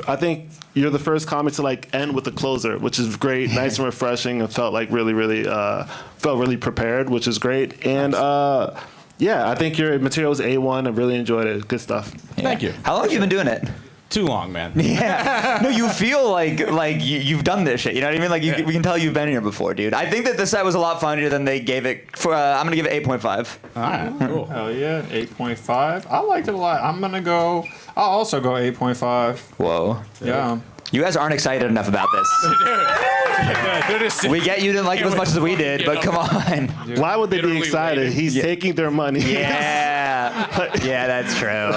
I think you're the first comic to like end with a closer, which is great, nice and refreshing, and felt like really prepared, which is great. And yeah, I think your material is A1. I really enjoyed it. Good stuff. Yeah. Thank you. How long have you been doing it? Too long, man. Yeah. No, you feel like you've done this shit. You know what I mean? Like we can tell you've been here before, dude. I think that the set was a lot funnier than they gave it. For I'm gonna give it 8.5. All right, cool. Hell yeah, 8.5. I liked it a lot. I'll also go 8.5. Whoa. Yeah. You guys aren't excited enough about this. We get you didn't like it as much as we did, but come on. Why would they be excited? He's taking their money. Yeah. Yeah, that's true.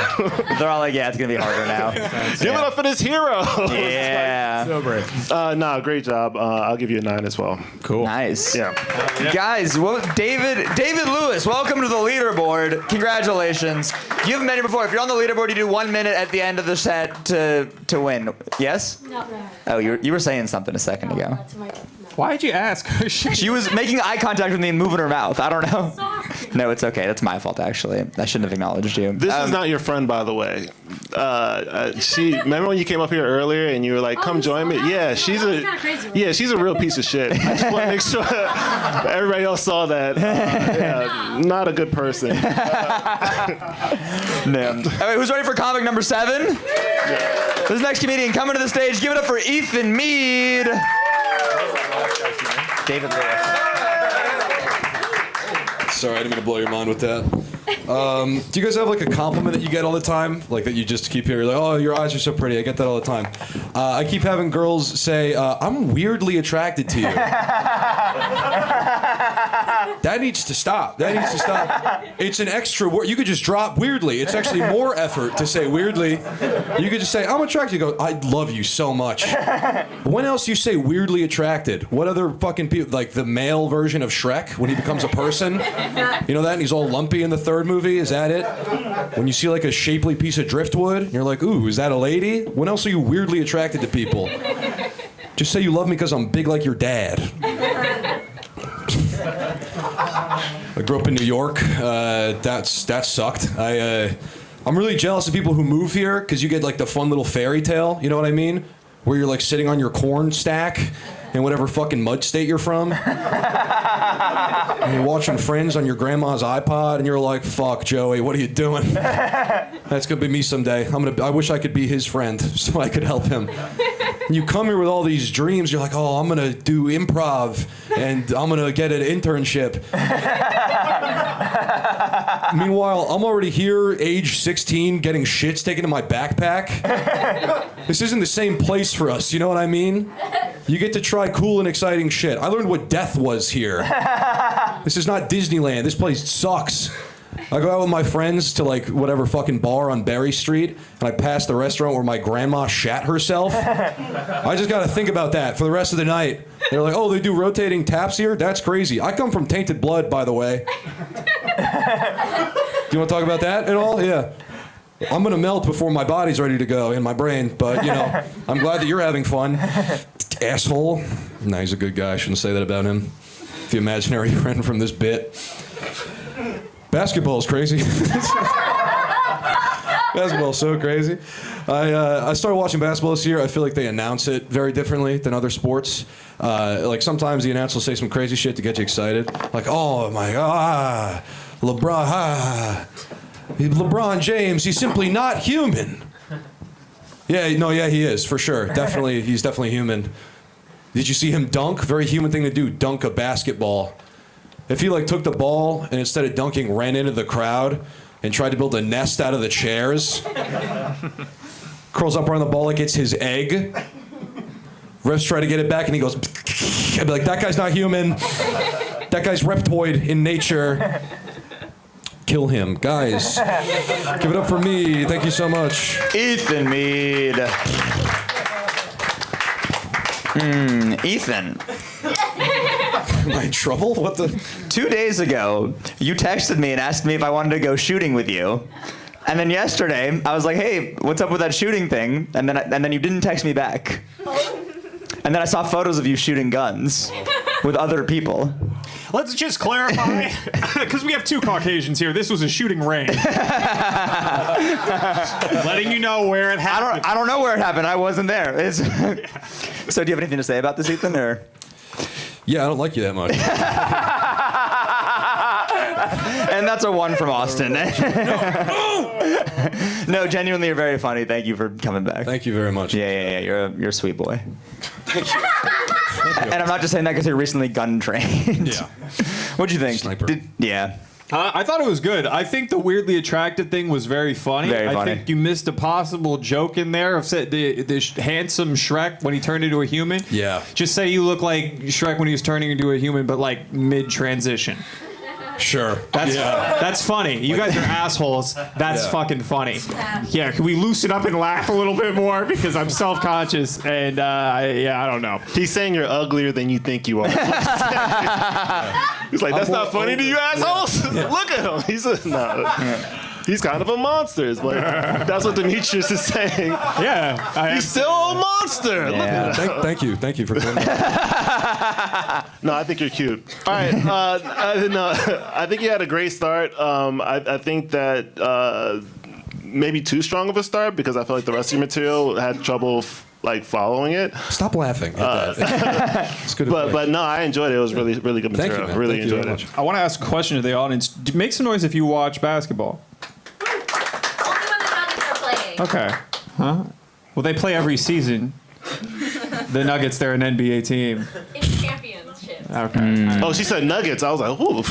They're all like, yeah, it's going to be harder now. Give it up for this hero. Yeah. So brave. No, great job. I'll give you a 9 as well. Cool. Nice. Yeah. Guys, David Lewis, welcome to the leaderboard. Congratulations. You haven't been here before. If you're on the leaderboard, you do 1 minute at the end of the set to win. Yes? No. Oh, you were saying something a second ago. Why did you ask her? She was making eye contact with me and moving her mouth. I don't know. Sorry. No, it's okay. That's my fault, actually. I shouldn't have acknowledged you. This is not your friend, by the way. Remember when you came up here earlier and you were like, "Come join me"? Yeah, she's a real piece of shit. I just want to make sure everybody else saw that. Not a good person. No. All right, who's ready for comic number 7? Yeah. This next comedian coming to the stage. Give it up for Ethan Mead. David Lewis. Sorry, I didn't mean to blow your mind with that. Do you guys have like a compliment that you get all the time? Like that you just keep hearing, like, oh, your eyes are so pretty. I get that all the time. I keep having girls say, I'm weirdly attracted to you. That needs to stop. That needs to stop. It's an extra word. You could just drop weirdly. It's actually more effort to say weirdly. You could just say, I'm attracted. You go, I love you so much. When else you say weirdly attracted? What other fucking people, like the male version of Shrek when he becomes a person? You know that? And he's all lumpy in the 3rd movie? Is that it? When you see like a shapely piece of driftwood, and you're like, ooh, is that a lady? When else are you weirdly attracted to people? Just say you love me because I'm big like your dad. I grew up in New York. That sucked. I'm really jealous of people who move here because you get like the fun little fairy tale. You know what I mean? Where you're like sitting on your corn stack in whatever fucking mud state you're from. And you're watching Friends on your grandma's iPod, and you're like, "Fuck, Joey, what are you doing?" That's gonna be me someday. I wish I could be his friend so I could help him. And you come here with all these dreams. You're like, "Oh, I'm gonna do improv, and I'm gonna get an internship." Meanwhile, I'm already here, age 16, getting shits taken in my backpack. This isn't the same place for us. You know what I mean? You get to try cool and exciting shit. I learned what death was here. This is not Disneyland. This place sucks. I go out with my friends to like whatever fucking bar on Berry Street, and I pass the restaurant where my grandma shat herself. I just gotta think about that for the rest of the night. They're like, oh, they do rotating taps here? That's crazy. I come from tainted blood, by the way. Do you want to talk about that at all? Yeah. I'm gonna melt before my body's ready to go in my brain, but you know, I'm glad that you're having fun. Asshole. Nah, he's a good guy. I shouldn't say that about him. The imaginary friend from this bit. Basketball is crazy. Basketball is so crazy. I started watching basketball this year. I feel like they announce it very differently than other sports. Like sometimes the announcer will say some crazy shit to get you excited. Like, oh my God, LeBron James, he's simply not human. Yeah, no, yeah, he is, for sure. Definitely, he's definitely human. Did you see him dunk? Very human thing to do, dunk a basketball. If he like took the ball and instead of dunking ran into the crowd and tried to build a nest out of the chairs, curls up around the ball like it's his egg. Refs try to get it back and he goes, I'd be like, that guy's not human. That guy's reptoid in nature. Kill him. Guys, give it up for me. Thank you so much. Ethan Mead. Ethan. Am I in trouble? What the? 2 days ago, you texted me and asked me if I wanted to go shooting with you. And then yesterday, I was like, hey, what's up with that shooting thing? And then you didn't text me back. And then I saw photos of you shooting guns with other people. Let's just clarify, because we have 2 Caucasians here. This was a shooting range. Letting you know where it happened. I don't know where it happened. I wasn't there. So do you have anything to say about this, Ethan? Or? Yeah, I don't like you that much. And that's a 1 from Austin. No, genuinely, you're very funny. Thank you for coming back. Thank you very much. Yeah. You're a sweet boy. Thank you. And I'm not just saying that because you're recently gun trained. Yeah. What'd you think? Sniper. I thought it was good. I think the weirdly attracted thing was very funny. Very funny. I think you missed a possible joke in there of the handsome Shrek when he turned into a human. Yeah. Just say you look like Shrek when he was turning into a human, but like mid-transition. Sure. That's funny. You guys are assholes. That's fucking funny. Yeah, can we loosen up and laugh a little bit more? Because I'm self-conscious and I don't know. He's saying you're uglier than you think you are. He's like, that's not funny to you assholes? Look at him. He's no. He's kind of a monster. Is what, that's what Demetrius is saying. Yeah. He's still a monster. Look at that. Thank you for doing that. No, I think you're cute. All right. No, I think you had a great start. I think that maybe too strong of a start because I feel like the rest of your material had trouble following it. Stop laughing at that. It's good advice. But no, I enjoyed it. It was really good Thank material. you, man. Really Thank you enjoyed very it. much. I want to ask a question to the audience. Make some noise if you watch basketball. Only when the Nuggets are playing. Okay. Huh? Well, they play every season. The Nuggets, they're an NBA team. It's championship. Okay. Oh, she said Nuggets. I was like, ooh.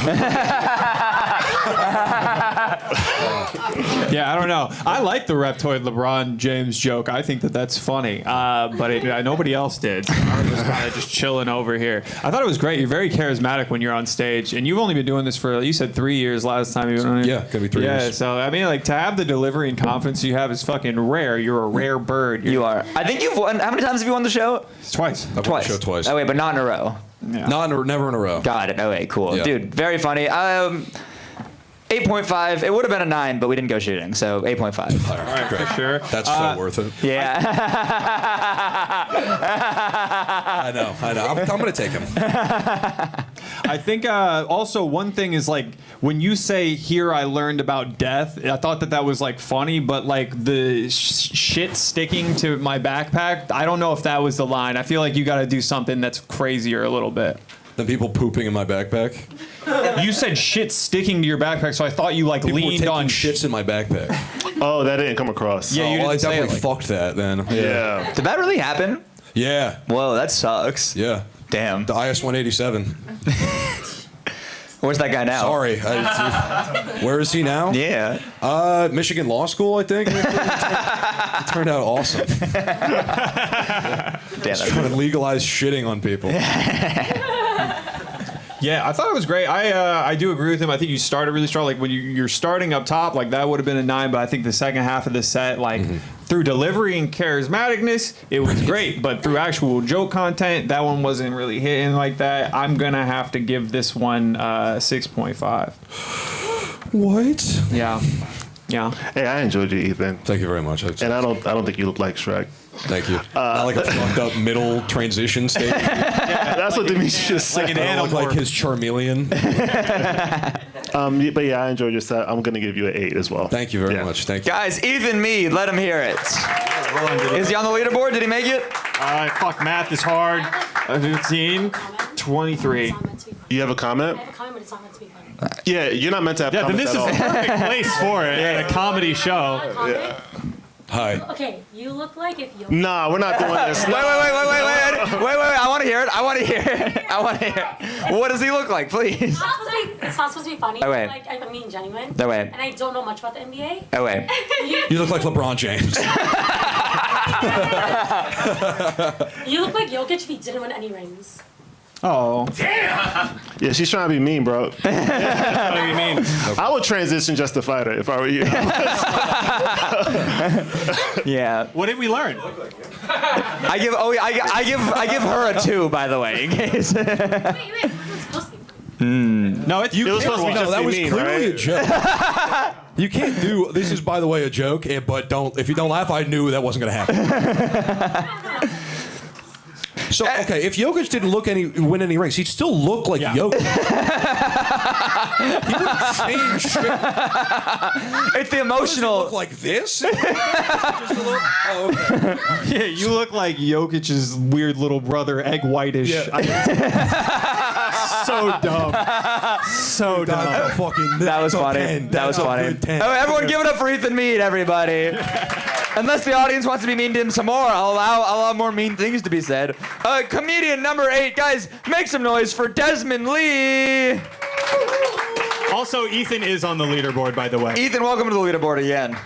Yeah, I don't know. I like the Reptoid LeBron James joke. I think that that's funny. But nobody else did. I was kind of just chilling over here. I thought it was great. You're very charismatic when you're on stage. And you've only been doing this for, you said 3 years last time you were on it. Yeah, gonna be 3 years. Yeah, so, I mean, to have the delivery and confidence you have is fucking rare. You're a rare bird. You are. I think you've won. How many times have you won the show? Twice. I've won the show twice. Oh, wait, but not in a row. Yeah. Never in a row. Got it. Okay, cool. Yeah. Dude, very funny. 8.5. It would have been a 9, but we didn't go shooting, so 8.5. All right, great. Sure. That's so worth it. Yeah. I know. I'm going to take him. I think also one thing is when you say here I learned about death, I thought that was funny, but the shit sticking to my backpack, I don't know if that was the line. I feel like you got to do something that's crazier a little bit. Than people pooping in my backpack. You said shit sticking to your backpack, so I thought you People leaned were on taking shits in my backpack. Oh, that didn't come across. Yeah, you well, I didn't say definitely it fucked that then. Yeah. Did that really happen? Yeah. Whoa, that sucks. Yeah. Damn. The IS 187. Where's that guy now? Sorry. Where is he now? Yeah. Michigan Law School, I think. It turned out awesome. Damn, Trying to legalize shitting on people. Yeah, I thought it was great. I do agree with him. I think you started really strong. When you're starting up top, that would have been a 9. But I think the second half of the set, through delivery and charismaticness, it was great. But through actual joke content, that one wasn't really hitting like that. I'm gonna have to give this one 6.5. What? Yeah. Yeah. Hey, I enjoyed you, Ethan. Thank you very much. And I don't think you look like Shrek. Thank you. Not like a fucked up middle transition stage. That's what Demetrius said. An I animal. look like his Charmeleon. But yeah, I enjoyed your set. I'm gonna give you an 8 as well. Thank you very much. Thank you. Guys, Ethan Mead, let him hear it. Is he on the leaderboard? Did he make it? Fuck, math is hard. 15, 23. You have a comment? I have a comment, but it's not meant to be funny. Yeah, you're not meant to have Yeah, then comments this is at the all. perfect place for it. A comedy show. Hi. Okay, you look like if you. Nah, we're not doing this. Wait. I want to hear it. I want to hear it. What does he look like, please? It's not supposed to be funny. Oh, wait. I mean, genuine. No way. And I don't know much about the NBA. Oh, wait. You look like LeBron James. You look like Jokic if he didn't win any rings. Oh. Yeah, she's trying to be mean, bro. What do you mean? I would transition just to fight her if I were you. Yeah. What did we learn? I give her a 2, by the way, in case. Wait, it wasn't supposed to be. No, It was supposed to be No, just that be was mean, clearly right? a joke. You can't do. This is, by the way, a joke. But if you don't laugh, I knew that wasn't going to happen. So okay, if Jokic didn't win any rings, he'd still look like Jokic. He wouldn't change shit. It's the emotional. Look like this? Just a little, oh, okay. Yeah, you look like Jokic's weird little brother, egg whitish. Yeah. So dumb. So dumb. That was funny. That was funny. Oh, everyone give it up for Ethan Mead, everybody. Unless the audience wants to be mean to him some more, I'll allow more mean things to be said. Comedian number 8, guys, make some noise for Desmond Lee. Also, Ethan is on the leaderboard, by the way. Ethan, welcome to the leaderboard again.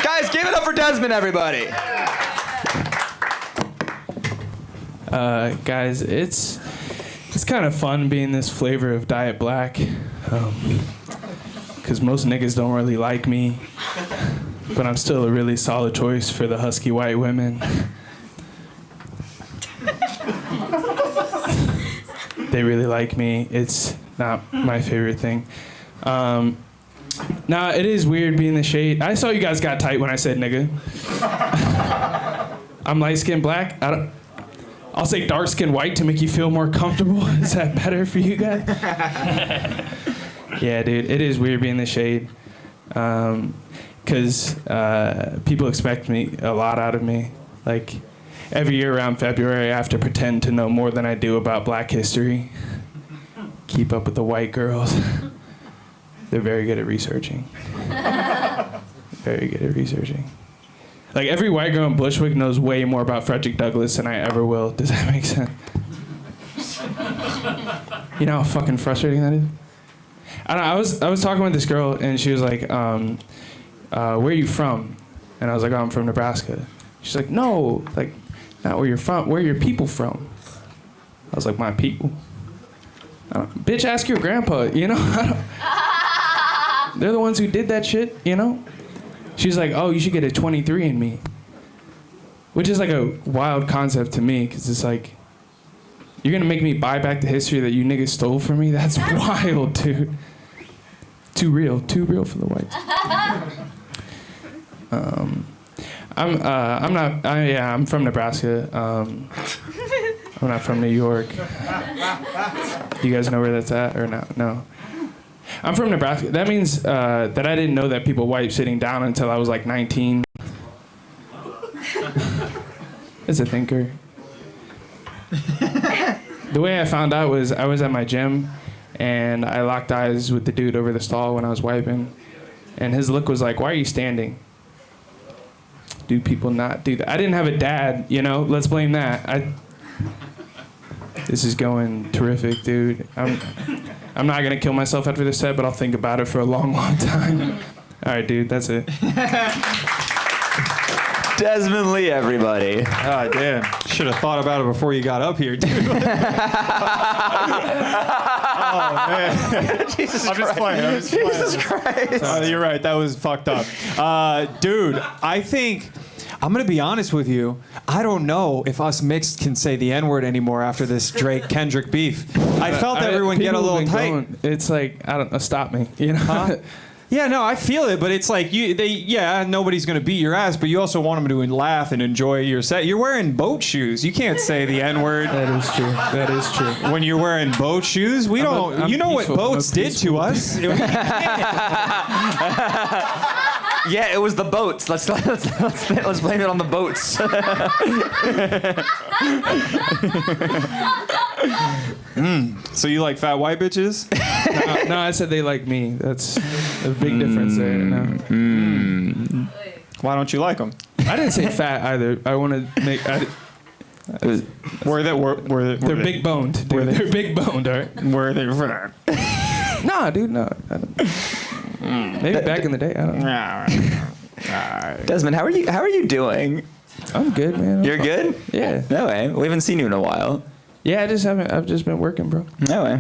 Guys, give it up for Desmond, everybody. Guys, it's kind of fun being this flavor of Diet Black, because most niggas don't really like me, but I'm still a really solid choice for the husky white women. They really like me. It's not my favorite thing. Nah, it is weird being the shade. I saw you guys got tight when I said nigga. I'm light skinned black. I'll say dark skinned white to make you feel more comfortable. Is that better for you guys? Yeah, dude, it is weird being the shade. Because people expect a lot out of me. Like, every year around February, I have to pretend to know more than I do about black history. Keep up with the white girls. They're very good at researching. Very good at researching. Like, every white girl in Bushwick knows way more about Frederick Douglass than I ever will. Does that make sense? You know how fucking frustrating that is? I don't know, I was talking with this girl, and she was like, where are you from? And I was like, oh, I'm from Nebraska. She's like, no, like, not where you're from. Where are your people from? I was like, my people? Bitch, ask your grandpa, you know? They're the ones who did that shit, you know? She's like, oh, you should get a 23andMe. Which is like a wild concept to me, because it's like, you're gonna make me buy back the history that you niggas stole from me? That's wild, dude. Too real for the whites. I'm from Nebraska. I'm not from New York. You guys know where that's at or not? No. I'm from Nebraska. That means that I didn't know that people wipe sitting down until I was like 19. As a thinker. The way I found out was I was at my gym and I locked eyes with the dude over the stall when I was wiping. And his look was like, why are you standing? Do people not do that? I didn't have a dad, you know? Let's blame that. This is going terrific, dude. I'm not going to kill myself after this set, but I'll think about it for a long, long time. All right, dude, that's it. Desmond Lee, everybody. Oh, damn. Should have thought about it before you got up here, dude. Oh, man. Jesus I'm just playing. Jesus Christ. You're right. That was fucked up. Dude, I think, I'm going to be honest with you. I don't know if us mixed can say the N-word anymore after this Drake-Kendrick beef. I felt everyone get a little tight. Going, it's like, I don't know, stop me. You know? Huh? Yeah, no, I feel it, but it's like nobody's gonna beat your ass, but you also want them to laugh and enjoy your set. You're wearing boat shoes. You can't say the N-word. That is true. That is true. When you're wearing boat shoes, you know what boats did to us. Yeah, it was the boats. Let's blame it on the boats. So you like fat white bitches? No, I said they like me. That's a big difference there. No. Why don't you like them? I didn't say fat either. I want to make. They're big boned. They're big boned, all right? Where are they from? Nah, dude, no. Maybe back in the day. I don't know. Desmond, how are you doing? I'm good, man. You're good? Yeah. No way. We haven't seen you in a while. Yeah, I've just been working, bro. No way.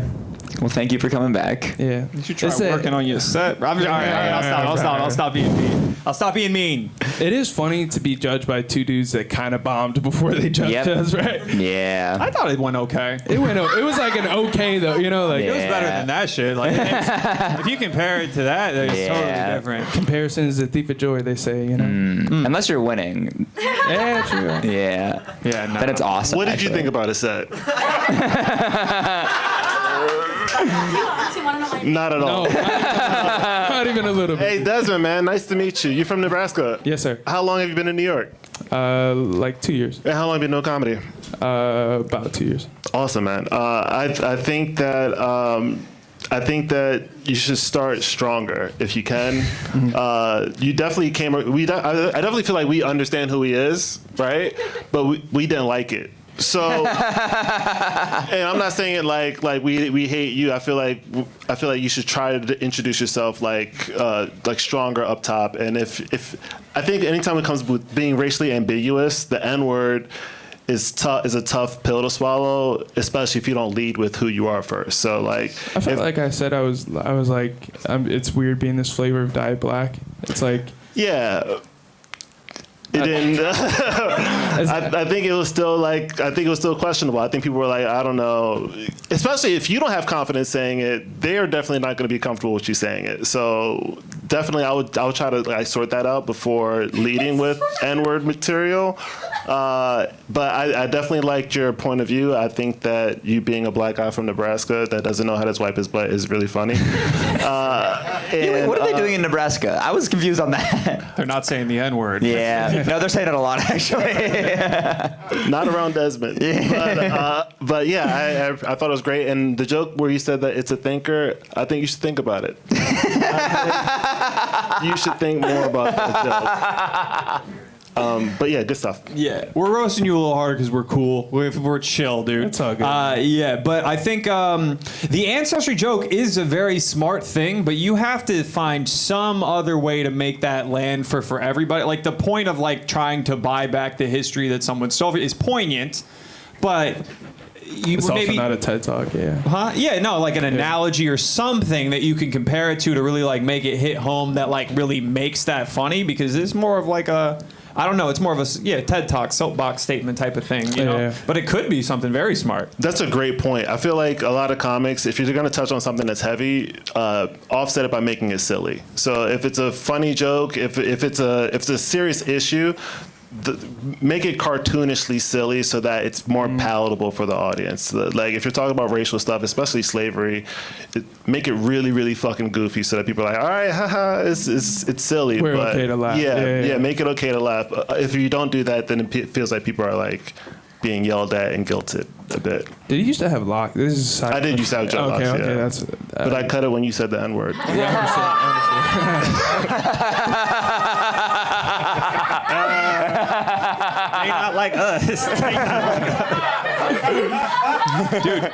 Well, thank you for coming back. Yeah. You should try working on your set. I'll stop being mean. I'll stop being mean. It is funny to be judged by two dudes that kind of bombed before they judged us, right? Yeah. I thought it went okay. It was like an okay though, you know, like it was better than that shit. Like if you compare it to that, it's totally different. Comparison is the thief of joy, they say, you know. Unless you're winning. Yeah, true. Yeah. Yeah. No. Then it's awesome. What did you think about a set? Not at all. No, not even a little bit. Hey, Desmond, man, nice to meet you. You're from Nebraska. Yes, sir. How long have you been in New York? Like 2 years. And how long have you been doing comedy? About 2 years. Awesome, man. I think that you should start stronger if you can. You definitely came. I definitely feel like we understand who he is, right? But we didn't like it. So, and I'm not saying it like we hate you. I feel like you should try to introduce yourself like stronger up top. And if I think anytime it comes with being racially ambiguous, the N-word is a tough pill to swallow, especially if you don't lead with who you are first. So like, I felt like I said I was like it's weird being this flavor of dyed black. It's like yeah. It didn't. I think it was still questionable. I think people were like, I don't know. Especially if you don't have confidence saying it, they are definitely not going to be comfortable with you saying it. So definitely, I would try to sort that out before leading with N-word material. But I definitely liked your point of view. I think that you being a black guy from Nebraska that doesn't know how to swipe his butt is really funny. Wait, what are they doing in Nebraska? I was confused on that. They're not saying the N-word. Yeah. No, they're saying it a lot, actually. Not around Desmond. But yeah, I thought it was great. And the joke where you said that it's a thinker, I think you should think about it. You should think more about that joke. But yeah, good stuff. Yeah, we're roasting you a little harder because we're cool. We're chill, dude. It's all good. Yeah, but I think the ancestry joke is a very smart thing, but you have to find some other way to make that land for everybody. Like the point of trying to buy back the history that someone stole is poignant, but it's also not a TED Talk, yeah. Huh? Yeah, no, like an analogy or something that you can compare it to really make it hit home that really makes that funny, because it's more of I don't know, it's more of a TED Talk, soapbox statement type of thing, you know? Yeah. But it could be something very smart. That's a great point. I feel like a lot of comics, if you're going to touch on something that's heavy, offset it by making it silly. So if it's a funny joke, if it's a serious issue, make it cartoonishly silly so that it's more palatable for the audience. Like if you're talking about racial stuff, especially slavery, make it really, really fucking goofy so that people are like, all right, haha, it's silly. We're but okay to laugh. Yeah, make it okay to laugh. If you don't do that, then it feels like people are being yelled at and guilted a bit. Did you used to have Locke? I did used to have Joe Locke, Okay, yeah. that's. But I cut it when you said the N-word. Yeah, They not like us. Dude.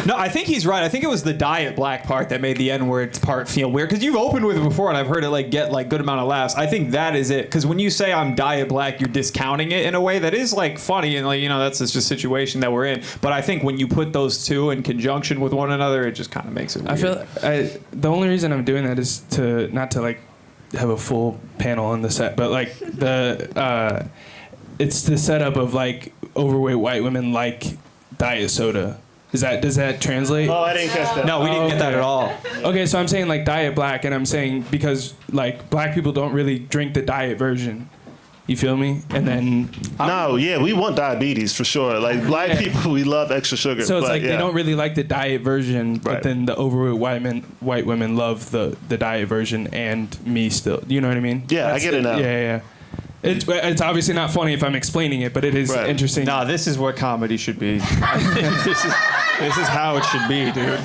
No, I think he's right. I think it was the diet black part that made the N-word part feel weird. Because you've opened with it before, and I've heard it get good amount of laughs. I think that is it. Because when you say I'm diet black, you're discounting it in a way that is funny, and that's just a situation that we're in. But I think when you put those two in conjunction with one another, it just kind of makes it weird. I feel the only reason I'm doing that is to not to have a full panel on the set, but it's the setup of overweight white women like diet soda. Does that translate? Oh, I didn't catch that. No, we didn't get that at all. Okay, so I'm saying diet black, and I'm saying because black people don't really drink the diet version. You feel me? And then we want diabetes for sure. Black people, we love extra sugar. So it's they don't really like the diet version, but then the overweight white women love the diet version, and me still. You know what I mean? Yeah, I get it now. Yeah. It's obviously not funny if I'm explaining it, but it is interesting. Nah, this is what comedy should be. this is how it should be, dude.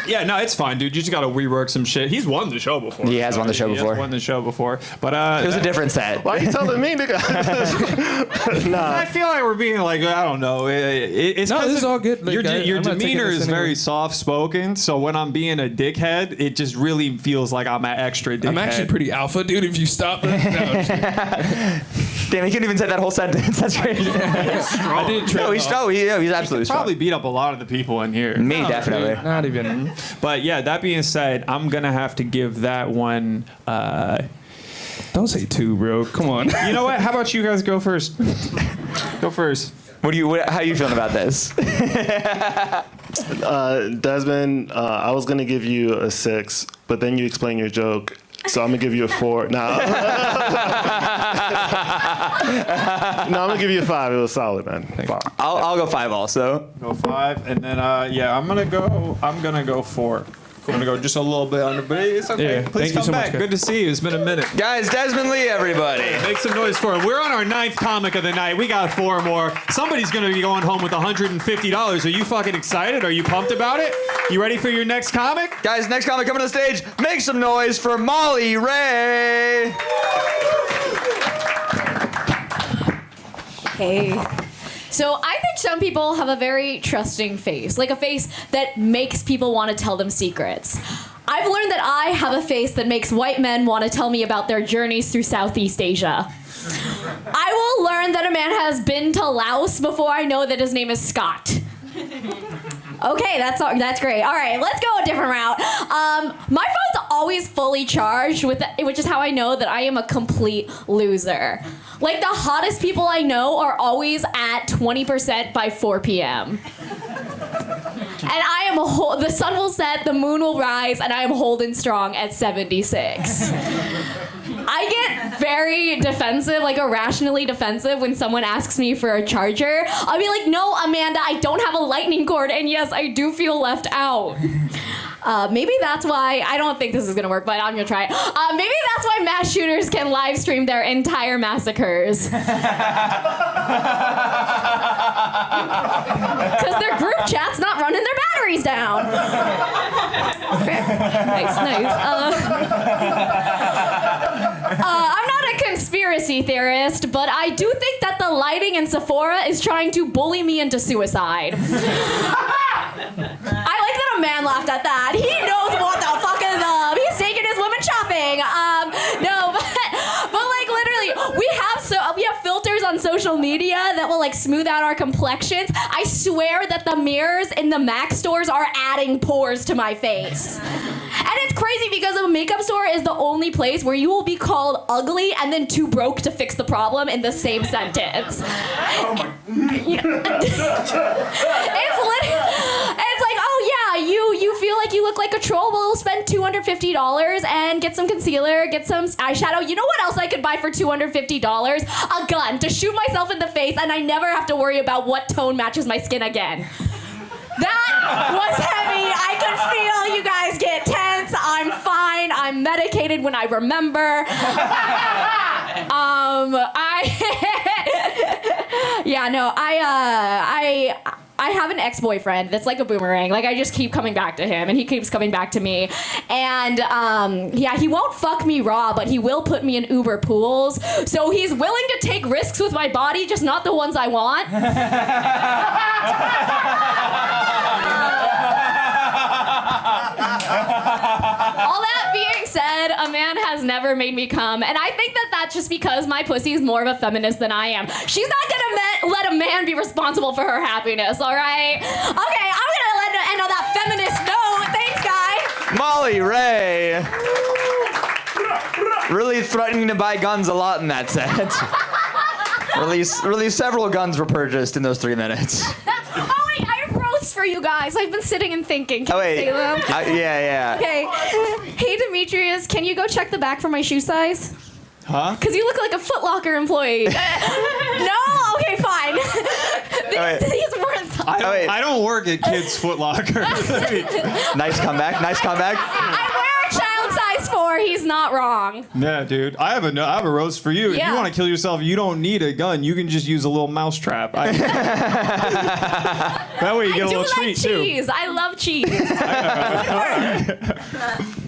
Yeah, no, it's fine, dude. You just gotta rework some shit. He's won the show before. He has won the show before. He has won the show before. But it was a different set. Why are you telling me, nigga? Nah. I feel like we're being I don't know. It's no, this is all good. Your demeanor is very soft spoken, so when I'm being a dickhead, it just really feels like I'm an extra dickhead. I'm actually pretty alpha, dude. If you stop it. Damn, he couldn't even say that whole sentence. That's crazy. I didn't try. No, he's strong. He's absolutely strong. Probably beat up a lot of the people in here. Me, definitely. Really, not even. But yeah, that being said, I'm gonna have to give that one. Don't say 2, bro. Come on. You know what? How about you guys go first? Go first. How are you feeling about this? Desmond, I was gonna give you a 6, but then you explained your joke. So I'm gonna give you a 4. No, I'm gonna give you a 5. It was solid, man. I'll go 5 also. Go 5, and then I'm gonna go 4. I'm gonna go just a little bit under, but it's okay. Yeah, Please come back. Good to see you. It's been a minute. Guys, Desmond Lee, everybody. Make some noise for him. We're on our 9th comic of the night. We got 4 more. Somebody's gonna be going home with $150. Are you fucking excited? Are you pumped about it? You ready for your next comic? Guys, next comic coming to the stage. Make some noise for Molly Ray. Hey. So I think some people have a very trusting face, like a face that makes people want to tell them secrets. I've learned that I have a face that makes white men want to tell me about their journeys through Southeast Asia. I will learn that a man has been to Laos before I know that his name is Scott. Okay, that's great. All right, let's go a different route. My phone's always fully charged, which is how I know that I am a complete loser. Like, the hottest people I know are always at 20% by 4 p.m. And I am the sun will set, the moon will rise, and I am holding strong at 76. I get very defensive, like irrationally defensive, when someone asks me for a charger. I'll be like, no, Amanda, I don't have a lightning cord, and yes, I do feel left out. Maybe that's why, I don't think this is gonna work, but I'm gonna try it. Maybe that's why mass shooters can live stream their entire massacres. Because their group chat's not running their batteries down. Nice. I'm not a conspiracy theorist, but I do think that the lighting in Sephora is trying to bully me into suicide. I like that a man laughed at that. He knows what the fuck is up. He's taking his women shopping. No, but like literally, we have filters on social media that will like smooth out our complexions. I swear that the mirrors in the MAC stores are adding pores to my face. And it's crazy because a makeup store is the only place where you will be called ugly and then too broke to fix the problem in the same sentence. Oh my. It's like, oh yeah, you feel like you look like a troll. Well, spend $250 and get some concealer, get some eyeshadow. You know what else I could buy for $250? A gun to shoot myself in the face, and I never have to worry about what tone matches my skin again. That was heavy. I could feel you guys get tense. I'm fine. I'm medicated when I remember. I have an ex-boyfriend that's like a boomerang. Like, I just keep coming back to him, and he keeps coming back to me. And, he won't fuck me raw, but he will put me in Uber pools. So he's willing to take risks with my body, just not the ones I want. All that being said, a man has never made me come, and I think that that's just because my pussy is more of a feminist than I am. She's not gonna let a man be responsible for her happiness, all right? Okay, I'm gonna end on that feminist note. Thanks, guys. Molly Ray. Really threatening to buy guns a lot in that set. Really several guns were purchased in those 3 minutes. Oh wait, I have roasts for you guys. I've been sitting and thinking. Can I say them? Yeah. Okay. Hey, Demetrius, can you go check the back for my shoe size? Huh? Because you look like a Foot Locker employee. No? Okay, fine. These worth. I don't work at Kids Foot Locker. Nice comeback. I wear a child size 4. He's not wrong. Yeah, dude. I have a roast for you. If you want to kill yourself, you don't need a gun. You can just use a little mouse trap. That way you get a little treat too. Cheese. I love cheese.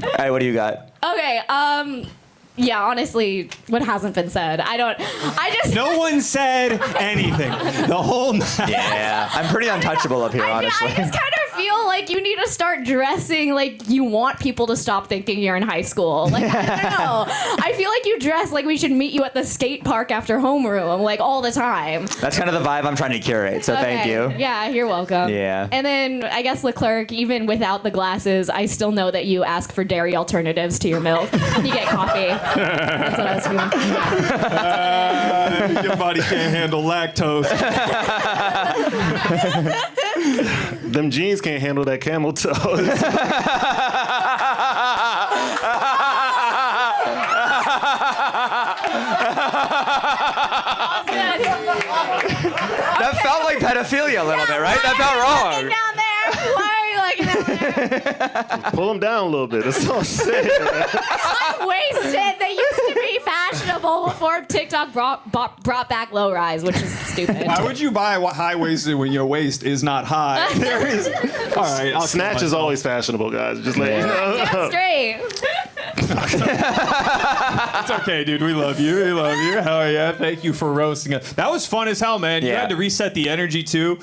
All right, what do you got? Okay, yeah, honestly, what hasn't been said? No one said anything. The whole night. Yeah, I'm pretty untouchable up here, honestly. I just kind of feel like you need to start dressing like you want people to stop thinking you're in high school. Like, I don't know. I feel like you dress like we should meet you at the skate park after homeroom, like all the time. That's kind of the vibe I'm trying to curate, so thank you. Yeah, you're welcome. Yeah. And then I guess Leclerc, even without the glasses, I still know that you ask for dairy alternatives to your milk. You get coffee. That's what I was feeling. Your body can't handle lactose. Them jeans can't handle that camel toe. That felt like pedophilia a little bit, right? That felt wrong. Down there. Why are you looking down there? Pull them down a little bit. That's all I'm saying. I'm wasted. They used to be fashionable before TikTok brought back low rise, which is stupid. Why would you buy high-waisted when your waist is not high? All right, Snatch is always fashionable, guys. Just let you know. Get straight. It's okay, dude. We love you. Hell yeah. Thank you for roasting us. That was fun as hell, man. You had to reset the energy too,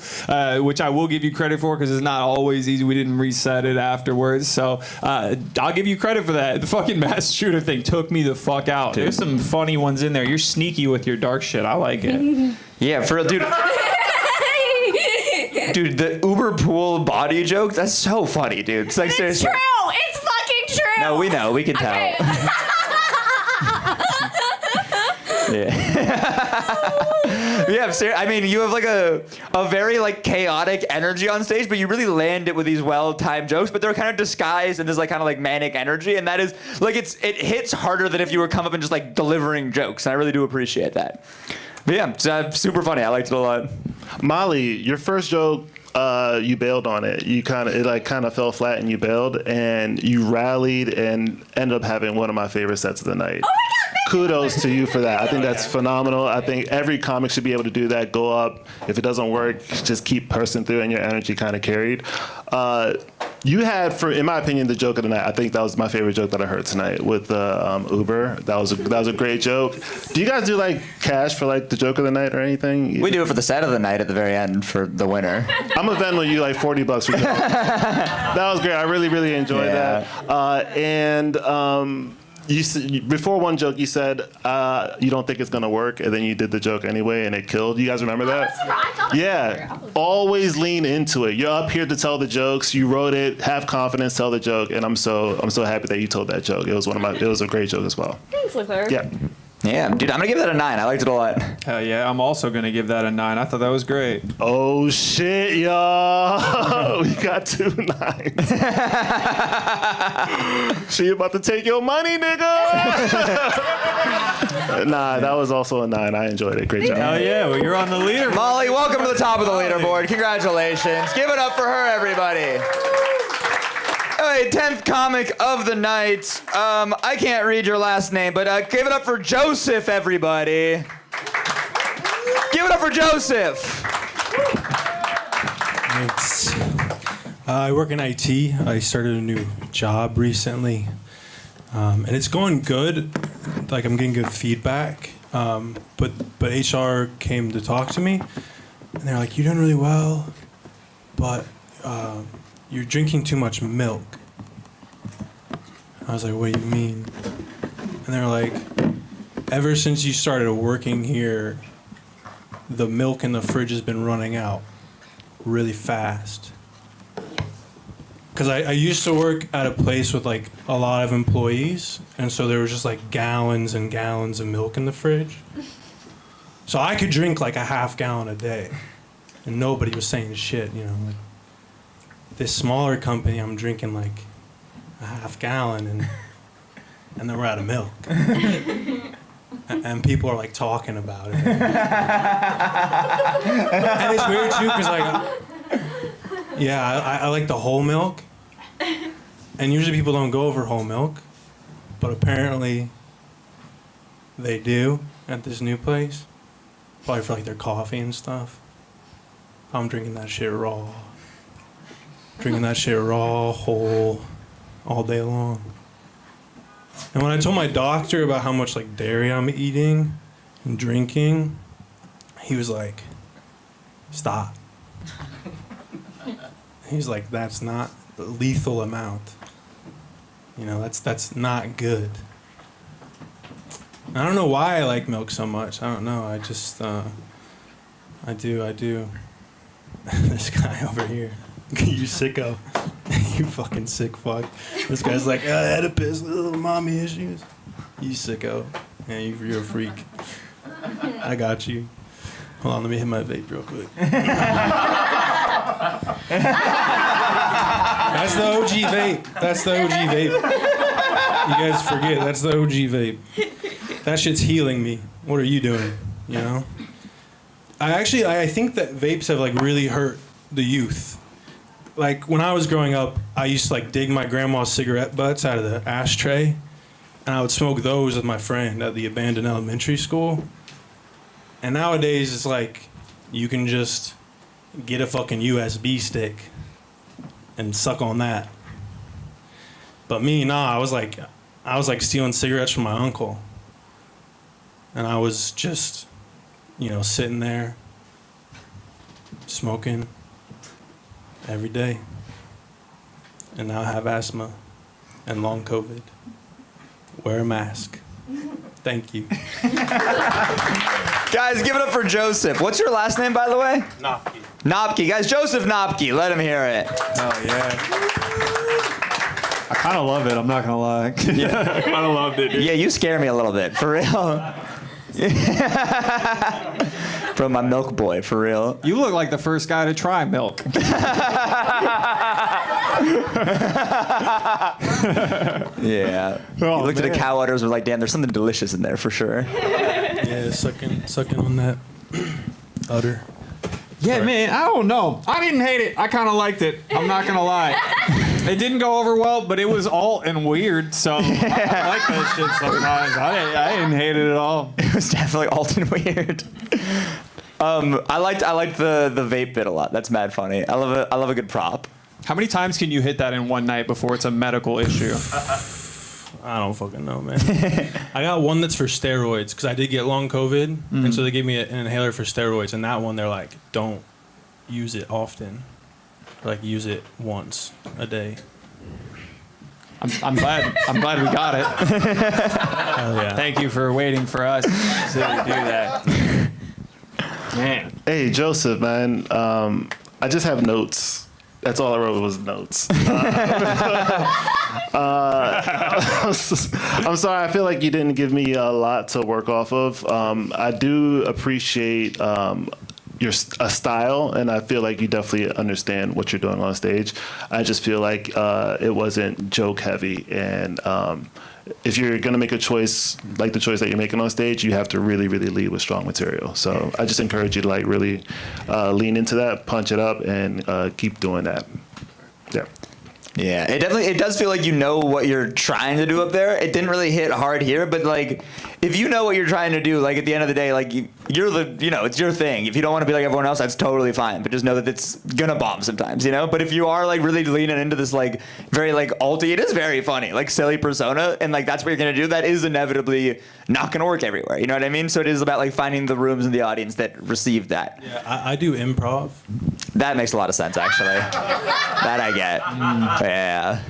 which I will give you credit for because it's not always easy. We didn't reset it afterwards. So I'll give you credit for that. The fucking mass shooter thing took me the fuck out. Dude. There's some funny ones in there. You're sneaky with your dark shit. I like it. Yeah, for real, dude. Dude, the Uber pool body joke, that's so funny, dude. It's like It's seriously. true. It's fucking true. No, we know. We can tell. Okay. Yeah, I mean, you have like a very like chaotic energy on stage, but you really land it with these well-timed jokes, but they're kind of disguised in this like kind of like manic energy, and that is like it hits harder than if you were come up and just like delivering jokes, and I really do appreciate that. But yeah, it's super funny. I liked it a lot. Molly, your first joke, you bailed on it. It kind of fell flat, and you bailed, and you rallied and ended up having one of my favorite sets of the night. Oh my God! Kudos to you for that. I think that's phenomenal. I think every comic should be able to do that. Go up. If it doesn't work, just keep pushing through, and your energy kind of carried. You had, in my opinion, the joke of the night. I think that was my favorite joke that I heard tonight with Uber. That was a great joke. Do you guys do like cash for like the joke of the night or anything? We do it for the set of the night at the very end for the winner. I'm a Venmo you like $40 for joke. That was great. I really, really enjoyed that. You before one joke, you said you don't think it's gonna work, and then you did the joke anyway, and it killed. You guys remember that? Yeah. Always lean into it. You're up here to tell the jokes. You wrote it. Have confidence. Tell the joke. And I'm so happy that you told that joke. It was a great joke as well. Thanks, Leclerc. Yeah. Yeah, dude, I'm gonna give that a 9. I liked it a lot. Hell yeah, I'm also gonna give that a 9. I thought that was great. Oh shit, y'all! We got 2 9s. She about to take your money, nigga. Nah, that was also a 9. I enjoyed it. Great job. Hell yeah, well, you're on the leaderboard. Molly, welcome to the top of the leaderboard. Congratulations. Give it up for her, everybody. Hey, 10th comic of the night. I can't read your last name, but give it up for Joseph, everybody. Give it up for Joseph. Thanks. I work in IT. I started a new job recently, and it's going good. Like I'm getting good feedback. But HR came to talk to me, and they're like, "You're doing really well, but you're drinking too much milk." I was like, "What do you mean?" And they're like, "Ever since you started working here, the milk in the fridge has been running out really fast." Because I used to work at a place with like a lot of employees, and so there was just like gallons and gallons of milk in the fridge. So I could drink like a half gallon a day, and nobody was saying shit, you know. Like this smaller company, I'm drinking like a half gallon, and then we're out of milk. And people are like talking about it. And it's weird too, because like, I like the whole milk. And usually people don't go over whole milk, but apparently they do at this new place. Probably for like their coffee and stuff. I'm drinking that shit raw. Drinking that shit raw, whole, all day long. And when I told my doctor about how much like dairy I'm eating and drinking, he was like, "Stop." He's like, "That's not the lethal amount. You know, that's not good." I don't know why I like milk so much. I don't know. I just, I do. This guy over here, you sicko. You fucking sick fuck. This guy's like, Oedipus, little mommy issues. You sicko. Yeah, you're a freak. I got you. Hold on, let me hit my vape real quick. That's the OG vape. That's the OG vape. You guys forget, that's the OG vape. That shit's healing me. What are you doing? You know? I think that vapes have like really hurt the youth. Like when I was growing up, I used to like dig my grandma's cigarette butts out of the ashtray, and I would smoke those with my friend at the abandoned elementary school. And nowadays it's like you can just get a fucking USB stick and suck on that. But me, nah, I was like stealing cigarettes from my uncle. And I was just, you know, sitting there smoking every day. And now I have asthma and long COVID. Wear a mask. Thank you. Guys, give it up for Joseph. What's your last name, by the way? Noki. Nopke, guys, Joseph Nopke, let him hear it. Oh, yeah. I kind of love it, I'm not going to lie. Yeah. I kind of loved it, dude. Yeah, you scare me a little bit, for real. From my milk boy, for real. You look like the first guy to try milk. Yeah. Oh, You looked at man. the cow udders and was like, damn, there's something delicious in there for sure. Yeah, sucking on that udder. Yeah, Sorry. man, I don't know. I didn't hate it. I kind of liked it. I'm not going to lie. It didn't go over well, but it was alt and weird, so I like that shit sometimes. I didn't hate it at all. It was definitely alt and weird. I liked the vape bit a lot. That's mad funny. I love a good prop. How many times can you hit that in one night before it's a medical issue? I don't fucking know, man. I got one that's for steroids because I did get long COVID, and so they gave me an inhaler for steroids. And that one, they're like, don't use it often. Like, use it once a day. I'm glad we got it. Hell yeah. Thank you for waiting for us to do that. Man. Hey, Joseph, man. I just have notes. That's all I wrote was notes. I'm sorry. I feel like you didn't give me a lot to work off of. I do appreciate your style, and I feel like you definitely understand what you're doing on stage. I just feel like it wasn't joke heavy, and if you're gonna make a choice like the choice that you're making on stage, you have to really, really lead with strong material. So I just encourage you to like really lean into that, punch it up, and keep doing that. Yeah. Yeah, it does feel like you know what you're trying to do up there. It didn't really hit hard here, but like if you know what you're trying to do, like at the end of the day, like it's your thing. If you don't want to be like everyone else, that's totally fine. But just know that it's gonna bomb sometimes, But if you are like really leaning into this like very like alty, it is very funny, like silly persona, and like that's what you're gonna do. That is inevitably not gonna work everywhere. You know what I mean? So it is about like finding the rooms in the audience that receive that. Yeah, I do improv. That makes a lot of sense, actually. That I get. Yeah.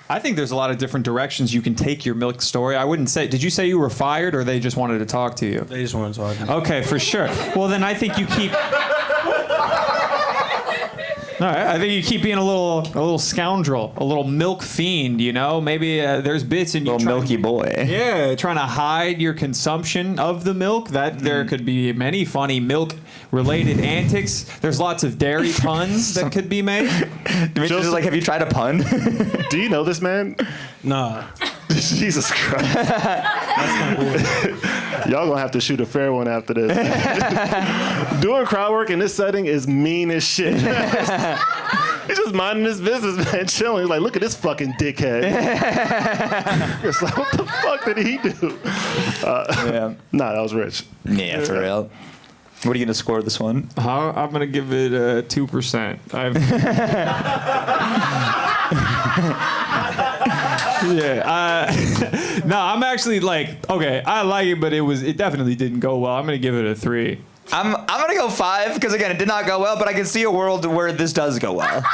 I think there's a lot of different directions you can take your milk story. I wouldn't say. Did you say you were fired, or they just wanted to talk to you? They just wanted to talk to me. Okay, for sure. Well, then I think you keep. All right, I think you keep being a little scoundrel, a little milk fiend. Maybe there's bits in you. Little milky boy. Yeah, trying to hide your consumption of the milk. That there could be many funny milk-related antics. There's lots of dairy puns that could be made. Just like, have you tried a pun? Do you know this man? Nah. Jesus Christ. Y'all gonna have to shoot a fair one after this. Doing crowd work in this setting is mean as shit. He's just minding his business, man, chilling. He's like, look at this fucking dickhead. It's like, what the fuck did he do? Nah, that was rich. Yeah, for real. What are you gonna score this one? I'm gonna give it 2%. No, I'm actually like, okay, I like it, but it definitely didn't go well. I'm gonna give it a 3. I'm gonna go 5 because again, it did not go well, but I can see a world where this does go well.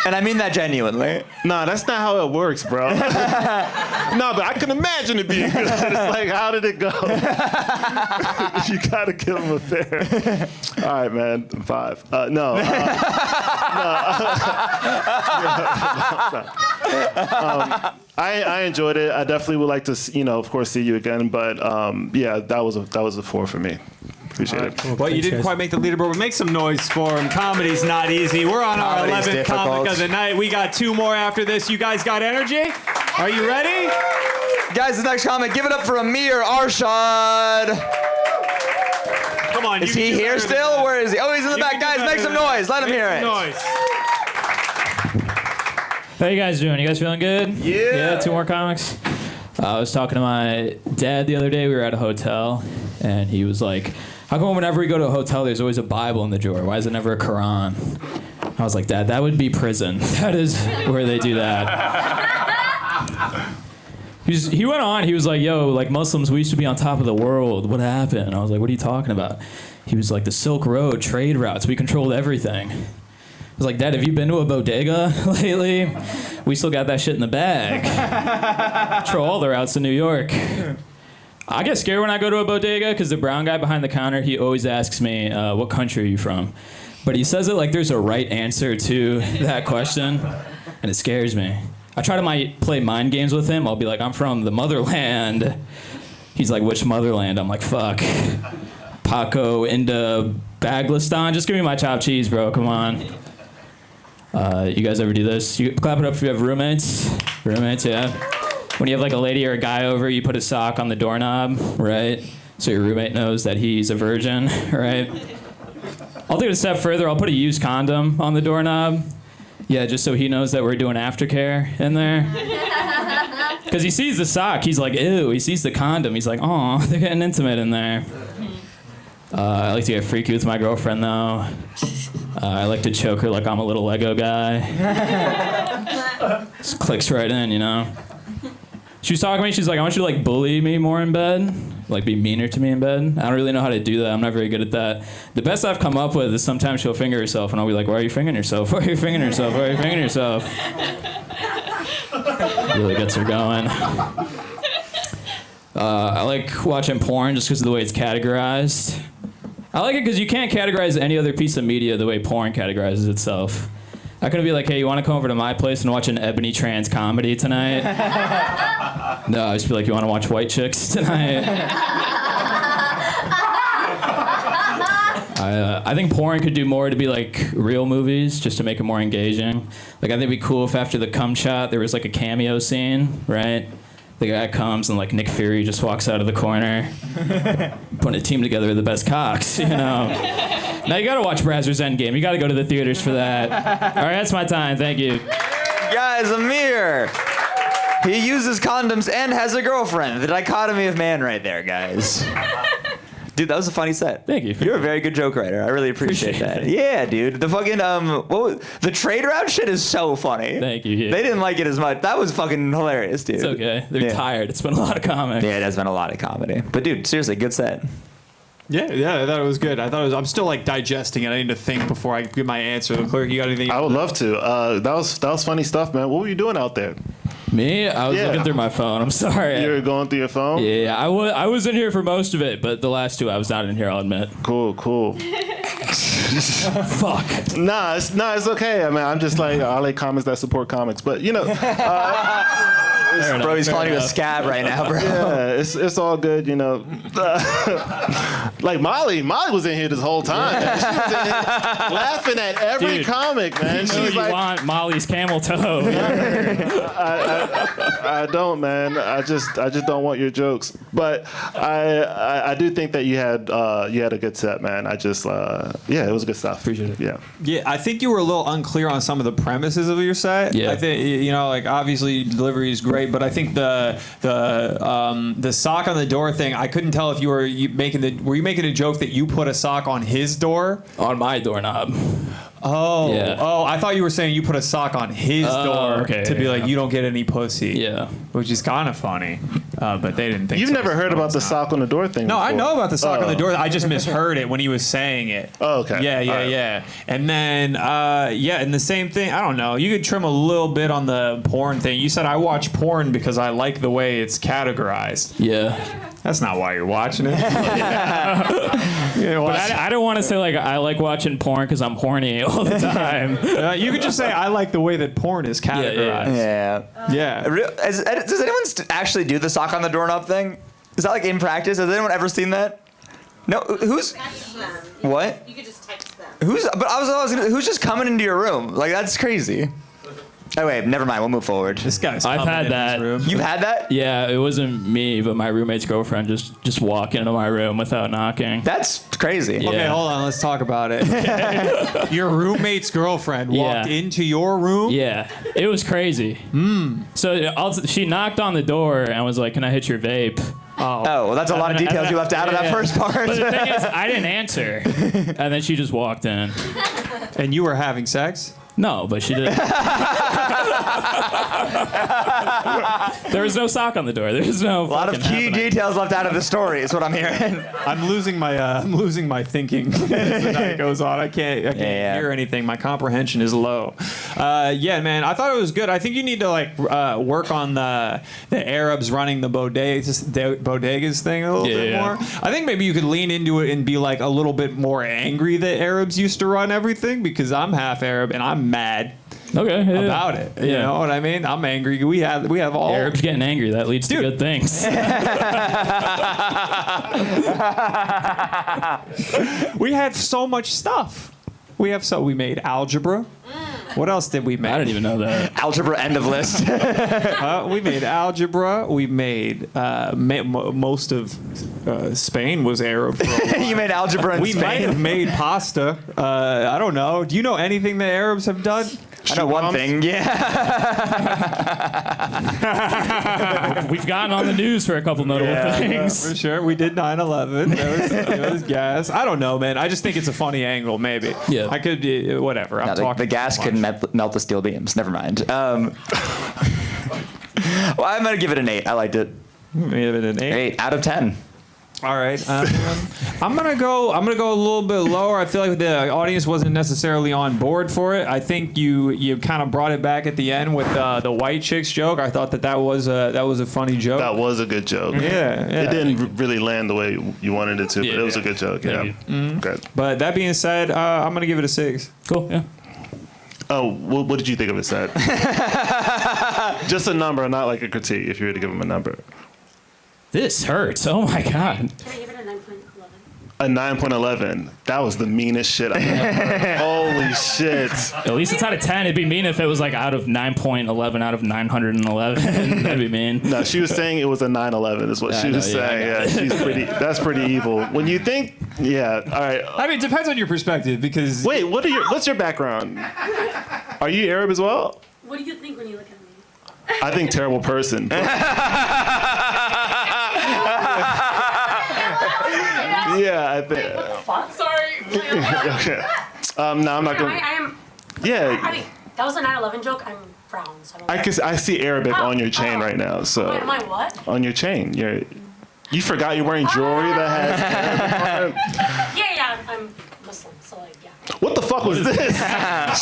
And I mean that genuinely. Nah, that's not how it works, bro. No, but I can imagine it being good. It's like, how did it go? You gotta give him a fair. All right, man, 5. I enjoyed it. I definitely would like to, of course, see you again. But yeah, that was a 4 for me. Appreciate it. Well, you didn't quite make the leaderboard, but make some noise for him. Comedy's not easy. We're on our 11th comic of the night. We got 2 more after this. You guys got energy? Are you ready? Guys, the next comic, give it up for Amir Arad. Come on. Is he here still? Where is he? Oh, he's in the back. Guys, make some noise. Let him hear it. How you guys doing? You guys feeling good? Yeah. 2 more comics. I was talking to my dad the other day. We were at a hotel, and he was like, how come whenever we go to a hotel, there's always a Bible in the drawer? Why is it never a Quran? I was like, Dad, that would be prison. That is where they do that. He went on. He was like, yo, like Muslims, we used to be on top of the world. What happened? I was like, what are you talking about? He was like, the Silk Road, trade routes. We controlled everything. I was like, Dad, have you been to a bodega lately? We still got that shit in the bag. Control all the routes to New York. I get scared when I go to a bodega because the brown guy behind the counter, he always asks me, what country are you from? But he says it like there's a right answer to that question, and it scares me. I try to play mind games with him. I'll be like, I'm from the motherland. He's like, which motherland? I'm like, fuck. Paco into Baglistan. Just give me my chopped cheese, bro. Come on. You guys ever do this? You clap it up if you have roommates. Roommates, yeah. When you have like a lady or a guy over, you put a sock on the doorknob, right? So your roommate knows that he's a virgin, right? I'll take it a step further. I'll put a used condom on the doorknob. Yeah, just so he knows that we're doing aftercare in there. Because he sees the sock. He's like, ew. He sees the condom. He's like, aw, they're getting intimate in there. I like to get freaky with my girlfriend, though. I like to choke her like I'm a little Lego guy. Just clicks right in, you know? She was talking to me. She's like, I want you to, like, bully me more in bed. Like, be meaner to me in bed. I don't really know how to do that. I'm not very good at that. The best I've come up with is sometimes she'll finger herself, and I'll be like, why are you fingering yourself? Why are you fingering yourself? Why are you fingering yourself? Really gets her going. I like watching porn just because of the way it's categorized. I like it because you can't categorize any other piece of media the way porn categorizes itself. I could be like, hey, you want to come over to my place and watch an Ebony Trans comedy tonight? No, I just be like, you want to watch White Chicks tonight? I think porn could do more to be like real movies, just to make it more engaging. Like, I think it'd be cool if after the cum shot there was like a cameo scene, right? The guy comes and like Nick Fury just walks out of the corner, putting a team together of the best cocks, you know. Now you gotta watch Brazzers Endgame. You gotta go to the theaters for that. All right, that's my time. Thank you. Guys, Amir. He uses condoms and has a girlfriend. The dichotomy of man right there, guys. Dude, that was a funny set. Thank you. You're a very good joke writer. I really appreciate that. Yeah, dude. The fucking the trade route shit is so funny. Thank you. Yeah. They didn't like it as much. That was fucking hilarious, dude. It's okay. They're tired. It's been a lot of comedy. Yeah, it has been a lot of comedy. But dude, seriously, good set. Yeah, I thought it was good. I'm still like digesting it. I need to think before I give my answer. Leclerc, you got anything? I would love to. That was funny stuff, man. What were you doing out there? Me? I was looking through my phone. I'm sorry. You were going through your phone? Yeah, I was in here for most of it, but the last two I was not in here, I'll admit. Cool. Fuck. Nah, it's okay. I mean, I'm just like, I like comments that support comics. But, you know. Bro, he's calling you a scab right now, bro. Yeah, it's all good, you know. Like Molly was in here this whole time. Man. She was in here laughing at every comic, man. She's like, want Molly's camel toe. I don't, man. I just don't want your jokes. But I do think that you had a good set, man. It was good stuff. Appreciate it. Yeah. Yeah, I think you were a little unclear on some of the premises of your set. Yeah. I think, you know, like obviously delivery is great, but I think the sock on the door thing, I couldn't tell if were you making a joke that you put a sock on his door? On my doorknob. Oh, yeah. Oh, I thought you were saying you put a sock on his door to be like, you don't get any pussy. Yeah. Which is kind of funny, but they didn't think You've never heard about the sock on the door thing No, before. I know about the sock on the door. I just misheard it when he was saying it. Oh, okay. Yeah. And then, and the same thing, I don't know. You could trim a little bit on the porn thing. You said I watch porn because I like the way it's categorized. Yeah. That's not why you're watching it. But I don't want to say like I like watching porn because I'm horny all the time. You could just say I like the way that porn is categorized. Yeah. Does anyone actually do the sock on the doorknob thing? Is that like in practice? Has anyone ever seen that? No. Who's? What? You could just text them. Who's just coming into your room? Like, that's crazy. Oh wait, never mind. We'll move forward. This guy's. I've had that. You've had that? Yeah, it wasn't me, but my roommate's girlfriend just walk into my room without knocking. That's crazy. Yeah. Okay, hold on. Let's talk about it. Your roommate's girlfriend walked into your room? Yeah, it was crazy. So she knocked on the door and was like, "Can I hit your vape?" Oh, well, that's a lot of details you left out of that first part. But the thing is, I didn't answer, and then she just walked in. And you were having sex? No, but she did. There was no sock on the door. There's no. A lot of key details left out of the story is what I'm hearing. I'm losing my thinking as the night goes on. I can't hear anything. My comprehension is low. Yeah, man, I thought it was good. I think you need to like work on the Arabs running the bodegas thing a little bit more. I think maybe you could lean into it and be like a little bit more angry that Arabs used to run everything, because I'm half Arab and I'm mad. About it. You know what I mean? I'm angry. We have all Arabs getting angry. That leads to good things. We had so much stuff. We made algebra. What else did we make? I didn't even know that. Algebra, end of list. We made algebra. We made most of Spain was Arab. For a while. You made algebra in We Spain? might have made pasta. I don't know. Do you know anything the Arabs have done? I know one thing. We've gotten on the news for a couple notable things. For sure. We did 9/11. There was gas. I don't know, man. I just think it's a funny angle, maybe. Yeah. I could, whatever. I'm No, talking the gas too could much. melt the steel beams. Never mind. Well, I'm going to give it an 8. I liked it. Give it an 8? 8 out of 10. All right. I'm gonna go a little bit lower. I feel like the audience wasn't necessarily on board for it. I think you kind of brought it back at the end with the white chicks joke. I thought that was a funny joke. That was a good joke. Yeah. It didn't really land the way you wanted it to, but it was a good joke. Yeah. Good. But that being said, I'm gonna give it a 6. Cool. Yeah. Oh, what did you think of it, Seth? Just a number, not like a critique. If you were to give him a number. This hurts. Oh my god. Can I give it a 9.11? A 9.11. That was the meanest shit I've ever heard. Holy shit. At least it's out of 10. It'd be mean if it was like out of 9.11 out of 911. That'd be mean. No, she was saying it was a 9/11 is what she was saying. Yeah, that's pretty evil. When you think, all right. I mean, it depends on your perspective, because wait, what's your background? Are you Arab as well? What do you think when you look at me? I think terrible person. Yeah, I think. Sorry. Okay. No, I'm not gonna. I am. Yeah. I mean, that was a 9/11 joke. I'm brown, so I don't. I see Arabic on your chain right now. So. Am I what? On your chain, you forgot you're wearing jewelry that has Arabic on it? Yeah, I'm Muslim, so like, yeah. What the fuck was this?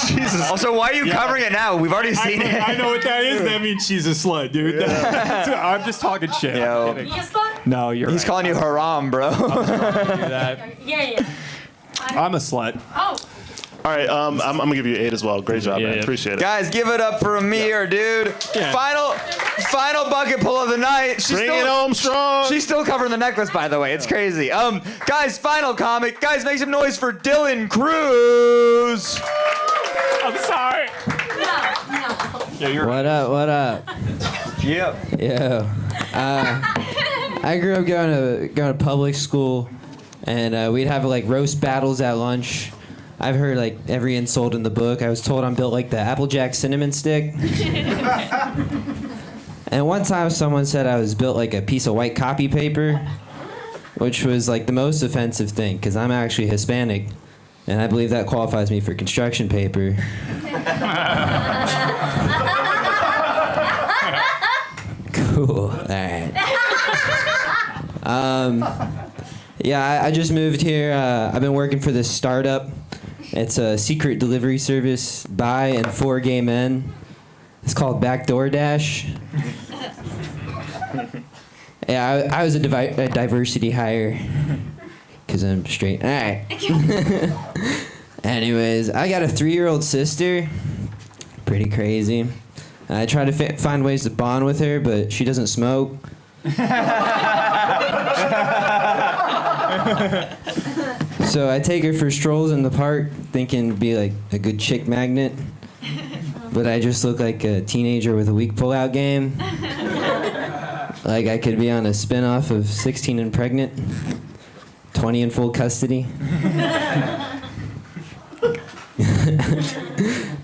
Jesus. Also, why are you covering it now? We've already seen it. I know what that is. That means she's a slut, dude. I'm just talking shit. Yo. You a slut? No, He's calling you haram, bro. Yeah. I'm a slut. Oh. All right, I'm gonna give you an 8 as well. Great job, man. Appreciate it. Guys, give it up for Amir, dude. Yeah. Final bucket pull of the night. Bring it home strong. She's still covering the necklace, by the way. It's crazy. Guys, final comic. Guys, make some noise for Dylan Cruz. I'm sorry. No. What up? Yep. Yeah. I grew up going to public school, and we'd have like roast battles at lunch. I've heard like every insult in the book. I was told I'm built like the Applejack cinnamon stick. And one time someone said I was built like a piece of white copy paper, which was like the most offensive thing because I'm actually Hispanic, and I believe that qualifies me for construction paper. Cool. All right. Yeah, I just moved here. I've been working for this startup. It's a secret delivery service by and for gay men. It's called Backdoor Dash. Yeah, I was a diversity hire because I'm straight. All right. Anyways, I got a 3-year-old sister. Pretty crazy. I try to find ways to bond with her, but she doesn't smoke. So I take her for strolls in the park, thinking it'd be like a good chick magnet. But I just look like a teenager with a weak pullout game. Like I could be on a spin-off of 16 and Pregnant, 20 in Full Custody.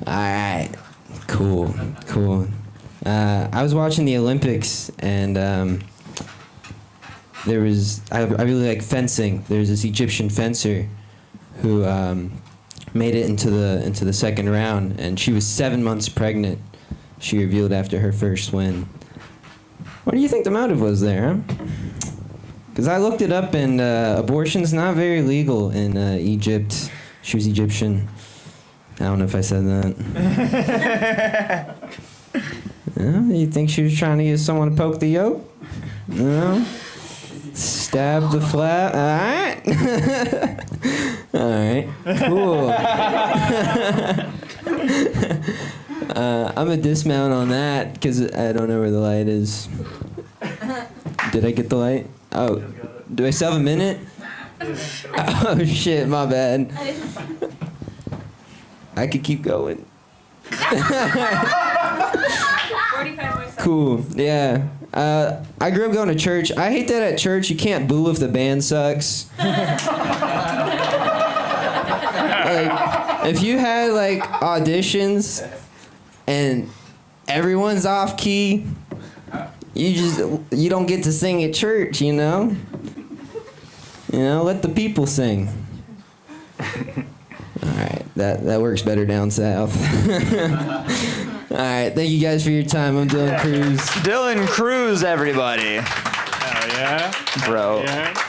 Alright, cool. I was watching the Olympics, and I really like fencing. There's this Egyptian fencer who made it into the second round, and she was 7 months pregnant. She revealed after her first win. What do you think the motive was there, huh? Because I looked it up, and abortion's not very legal in Egypt. She was Egyptian. I don't know if I said that. You think she was trying to get someone to poke the yolk? No? Stab the flat? All right. Cool. I'm a dismount on that because I don't know where the light is. Did I get the light? Oh, do I still have a minute? Oh shit, my bad. I could keep going. 45 more seconds. Cool. Yeah. I grew up going to church. I hate that at church you can't boo if the band sucks. Like, if you had like auditions and everyone's off key, you don't get to sing at church, you know? You know, let the people sing. All right, that works better down south. All right, thank you guys for your time. I'm Dylan Cruz. Dylan Cruz, everybody. Hell yeah. Bro. Yeah.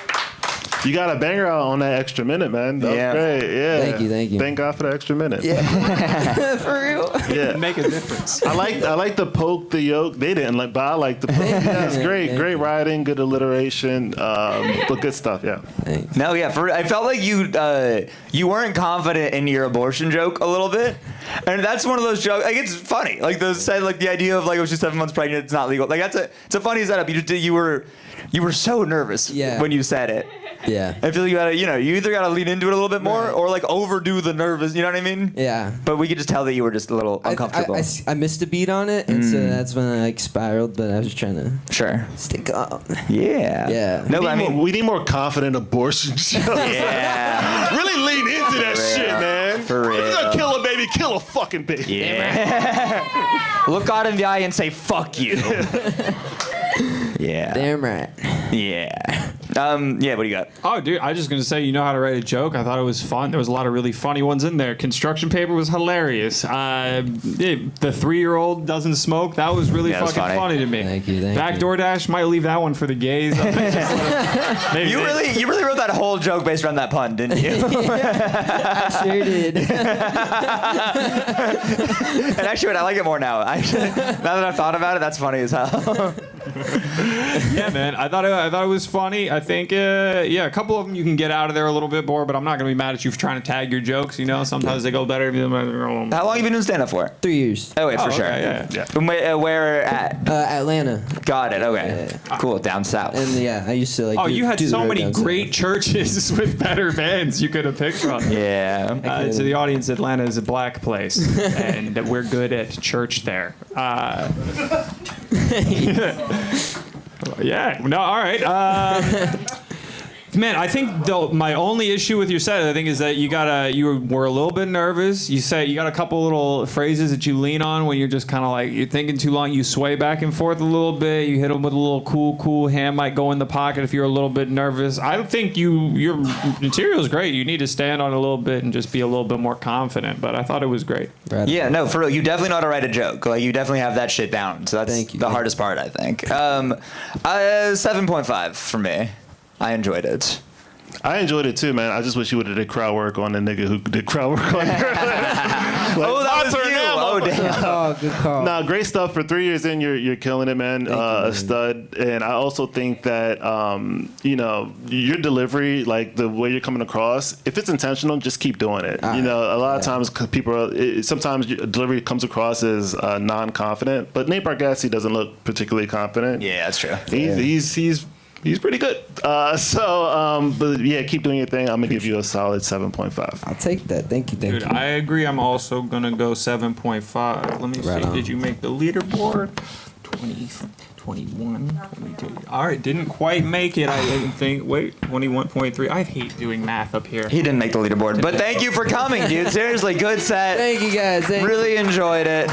You got a banger out on that extra minute, man. That was great. Yeah. Thank you. Thank God for the extra minute. Yeah. For real. Yeah. Make a difference. I like the poke the yoke. They didn't like, but I like the poke. Yeah, it's great. Great writing, good alliteration, but good stuff. Yeah. No, yeah. I felt like you weren't confident in your abortion joke a little bit, and that's one of those jokes. Like it's funny. Like the idea of like, oh, she's 7 months pregnant. It's not legal. Like it's a funny setup. You were so nervous when you said it. Yeah. I feel like you either gotta lean into it a little bit more or like overdo the nervous. You know what I mean? Yeah. But we could just tell that you were just a little uncomfortable. I missed a beat on it, and so that's when I like spiraled. But I was trying to stick up. Yeah. Yeah. No, we need more confident abortion shows. Yeah. Really lean into that shit, man. For real. If you're gonna kill a baby, kill a fucking baby. Yeah. Look God in the eye and say fuck you. Yeah. Damn right. Yeah. Yeah, what do you got? Oh, dude, I was just going to say, you know how to write a joke. I thought it was fun. There was a lot of really funny ones in there. Construction paper was hilarious. The 3-year-old doesn't smoke. That was really fucking funny to me. Thank you. Backdoor Dash, might leave that one for the gays. You really wrote that whole joke based around that pun, didn't you? I sure did. And actually, I like it more now. Now that I've thought about it, that's funny as hell. Yeah, man. I thought it was funny. I think, a couple of them you can get out of there a little bit more, but I'm not going to be mad at you for trying to tag your jokes. You know, sometimes they go better. How long have you been doing stand-up for? 3 years. Oh, wait, for sure. Okay, yeah. Where at? Atlanta. Got it. Okay. Yeah. Cool. Down south. And I used to like. You had do so the road many down great churches with better bands you could have picked from. Yeah. To the audience, Atlanta is a black place, and we're good at church there. Yeah. No. All right. Man, I think my only issue with your set, I think, is that you were a little bit nervous. You got a couple little phrases that you lean on when you're just kind of like you're thinking too long. You sway back and forth a little bit. You hit them with a little cool hand might go in the pocket if you're a little bit nervous. I think your material is great. You need to stand on it a little bit and just be a little bit more confident. But I thought it was great. Yeah, no, for real. You definitely know how to write a joke. Like you definitely have that shit down. So that's the hardest part, I think. 7.5 for me. I enjoyed it. I enjoyed it too, man. I just wish you would have did crowd work on the nigga who did crowd work on her. Oh, that was you. Oh, damn. Oh, good call. Nah, great stuff. For 3 years in, you're killing it, man. A stud. And I also think that, your delivery, like the way you're coming across, if it's intentional, just keep doing it. A lot of times sometimes your delivery comes across as non-confident, but Nate Bargatze doesn't look particularly confident. Yeah, that's true. He's pretty good. But yeah, keep doing your thing. I'm gonna give you a solid 7.5. I'll take that. Thank you. Dude, I agree. I'm also gonna go 7.5. Let me see. Did you make the leaderboard? 20, 21, 22. All right, didn't quite make it, I didn't think. Wait, 21.3. I hate doing math up here. He didn't make the leaderboard, but thank you for coming, dude. Seriously, good set. Thank you guys. Really enjoyed it.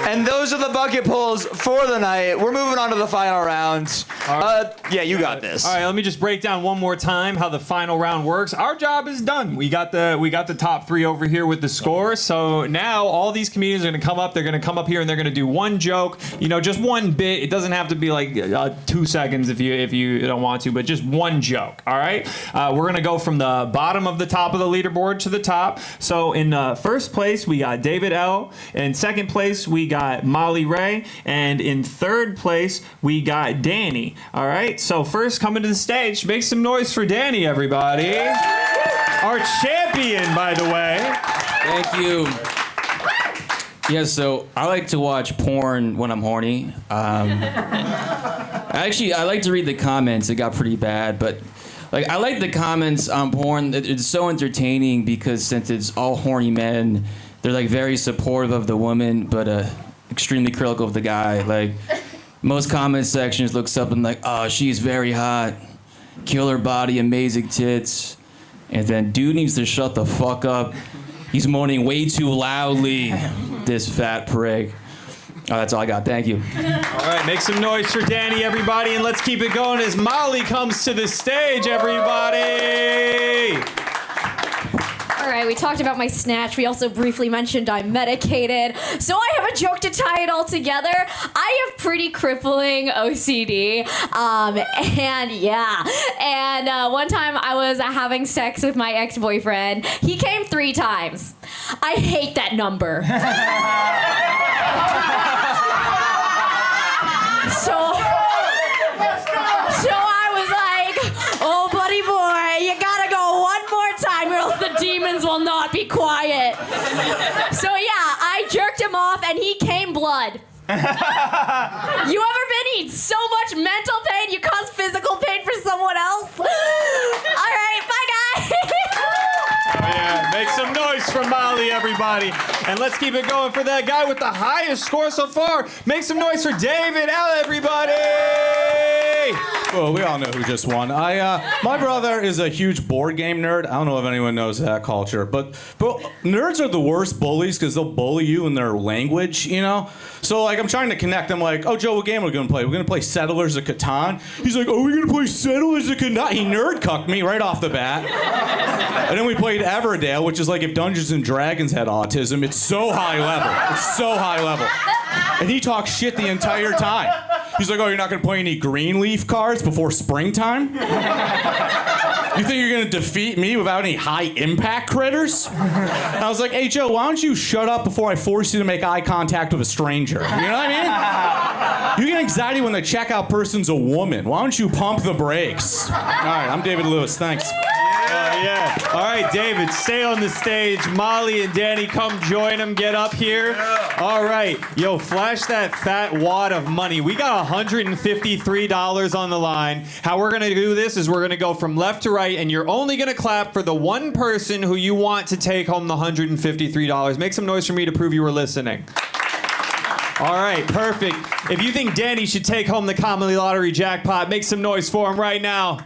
And those are the bucket pulls for the night. We're moving on to the final round. Yeah, you got this. All right, let me just break down one more time how the final round works. Our job is done. We got the top 3 over here with the score. So now all these comedians are going to come up. They're going to come up here and they're going to do one joke. You know, just one bit. It doesn't have to be like 2 seconds if you don't want to, but just one joke. All right. We're going to go from the bottom of the top of the leaderboard to the top. So in first place we got David L. In second place we got Molly Ray, and in third place we got Danny. All right. So first coming to the stage, make some noise for Danny, everybody. Our champion, by the way. Thank you. Yeah, so I like to watch porn when I'm horny. Actually, I like to read the comments. It got pretty bad, but like I like the comments on porn. It's so entertaining because since it's all horny men, they're like very supportive of the woman, but extremely critical of the guy. Like most comment sections look something like, "Oh, she's very hot, killer body, amazing tits," and then dude needs to shut the fuck up. He's moaning way too loudly. This fat prig. Oh, that's all I got. Thank you. All right, make some noise for Danny, everybody, and let's keep it going as Molly comes to the stage, everybody. All right, we talked about my snatch. We also briefly mentioned I'm medicated. So I have a joke to tie it all together. I have pretty crippling OCD. And one time I was having sex with my ex-boyfriend. He came 3 times. I hate that number. So I was like, oh, buddy boy, you gotta go one more time or else the demons will not be quiet. So yeah, I jerked him off and he came blood. You ever been in so much mental pain you cause physical pain for someone else? All right, bye guys. Yeah, make some noise for Molly, everybody. And let's keep it going for that guy with the highest score so far. Make some noise for David L, everybody. Well, we all know who just won. My brother is a huge board game nerd. I don't know if anyone knows that culture, but nerds are the worst bullies because they'll bully you in their language, you know? So, like, I'm trying to connect. I'm like, oh, Joe, what game are we going to play? We're going to play Settlers of Catan. He's like, oh, we're going to play Settlers of Catan. He nerd cucked me right off the bat. And then we played Everdale, which is like if Dungeons and Dragons had autism. It's so high level. It's so high level. And he talks shit the entire time. He's like, oh, you're not going to play any Greenleaf cards before springtime? You think you're going to defeat me without any high-impact critters? And I was like, hey, Joe, why don't you shut up before I force you to make eye contact with a stranger? You know what I mean? You get anxiety when the checkout person's a woman. Why don't you pump the brakes? All right, I'm David Lewis. Thanks. Yeah. All right, David, stay on the stage. Molly and Danny, come join them. Get up here. Yeah. All right. Yo, flash that fat wad of money. We got $153 on the line. How we're going to do this is we're going to go from left to right, and you're only going to clap for the one person who you want to take home the $153. Make some noise for me to prove you were listening. All right, perfect. If you think Danny should take home the Comedy Lottery jackpot, make some noise for him right now.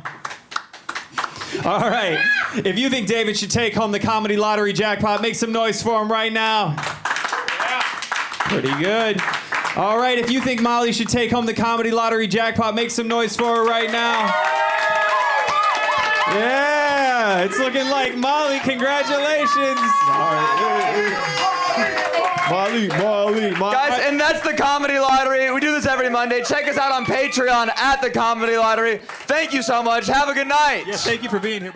All right. If you think David should take home the Comedy Lottery jackpot, make some noise for him right now. Pretty good. All right. If you think Molly should take home the Comedy Lottery jackpot, make some noise for her right now. Yeah. It's looking like Molly. Congratulations. All right. Molly. Guys, and that's the Comedy Lottery. We do this every Monday. Check us out on Patreon at the Comedy Lottery. Thank you so much. Have a good night. Yes, thank you for being here.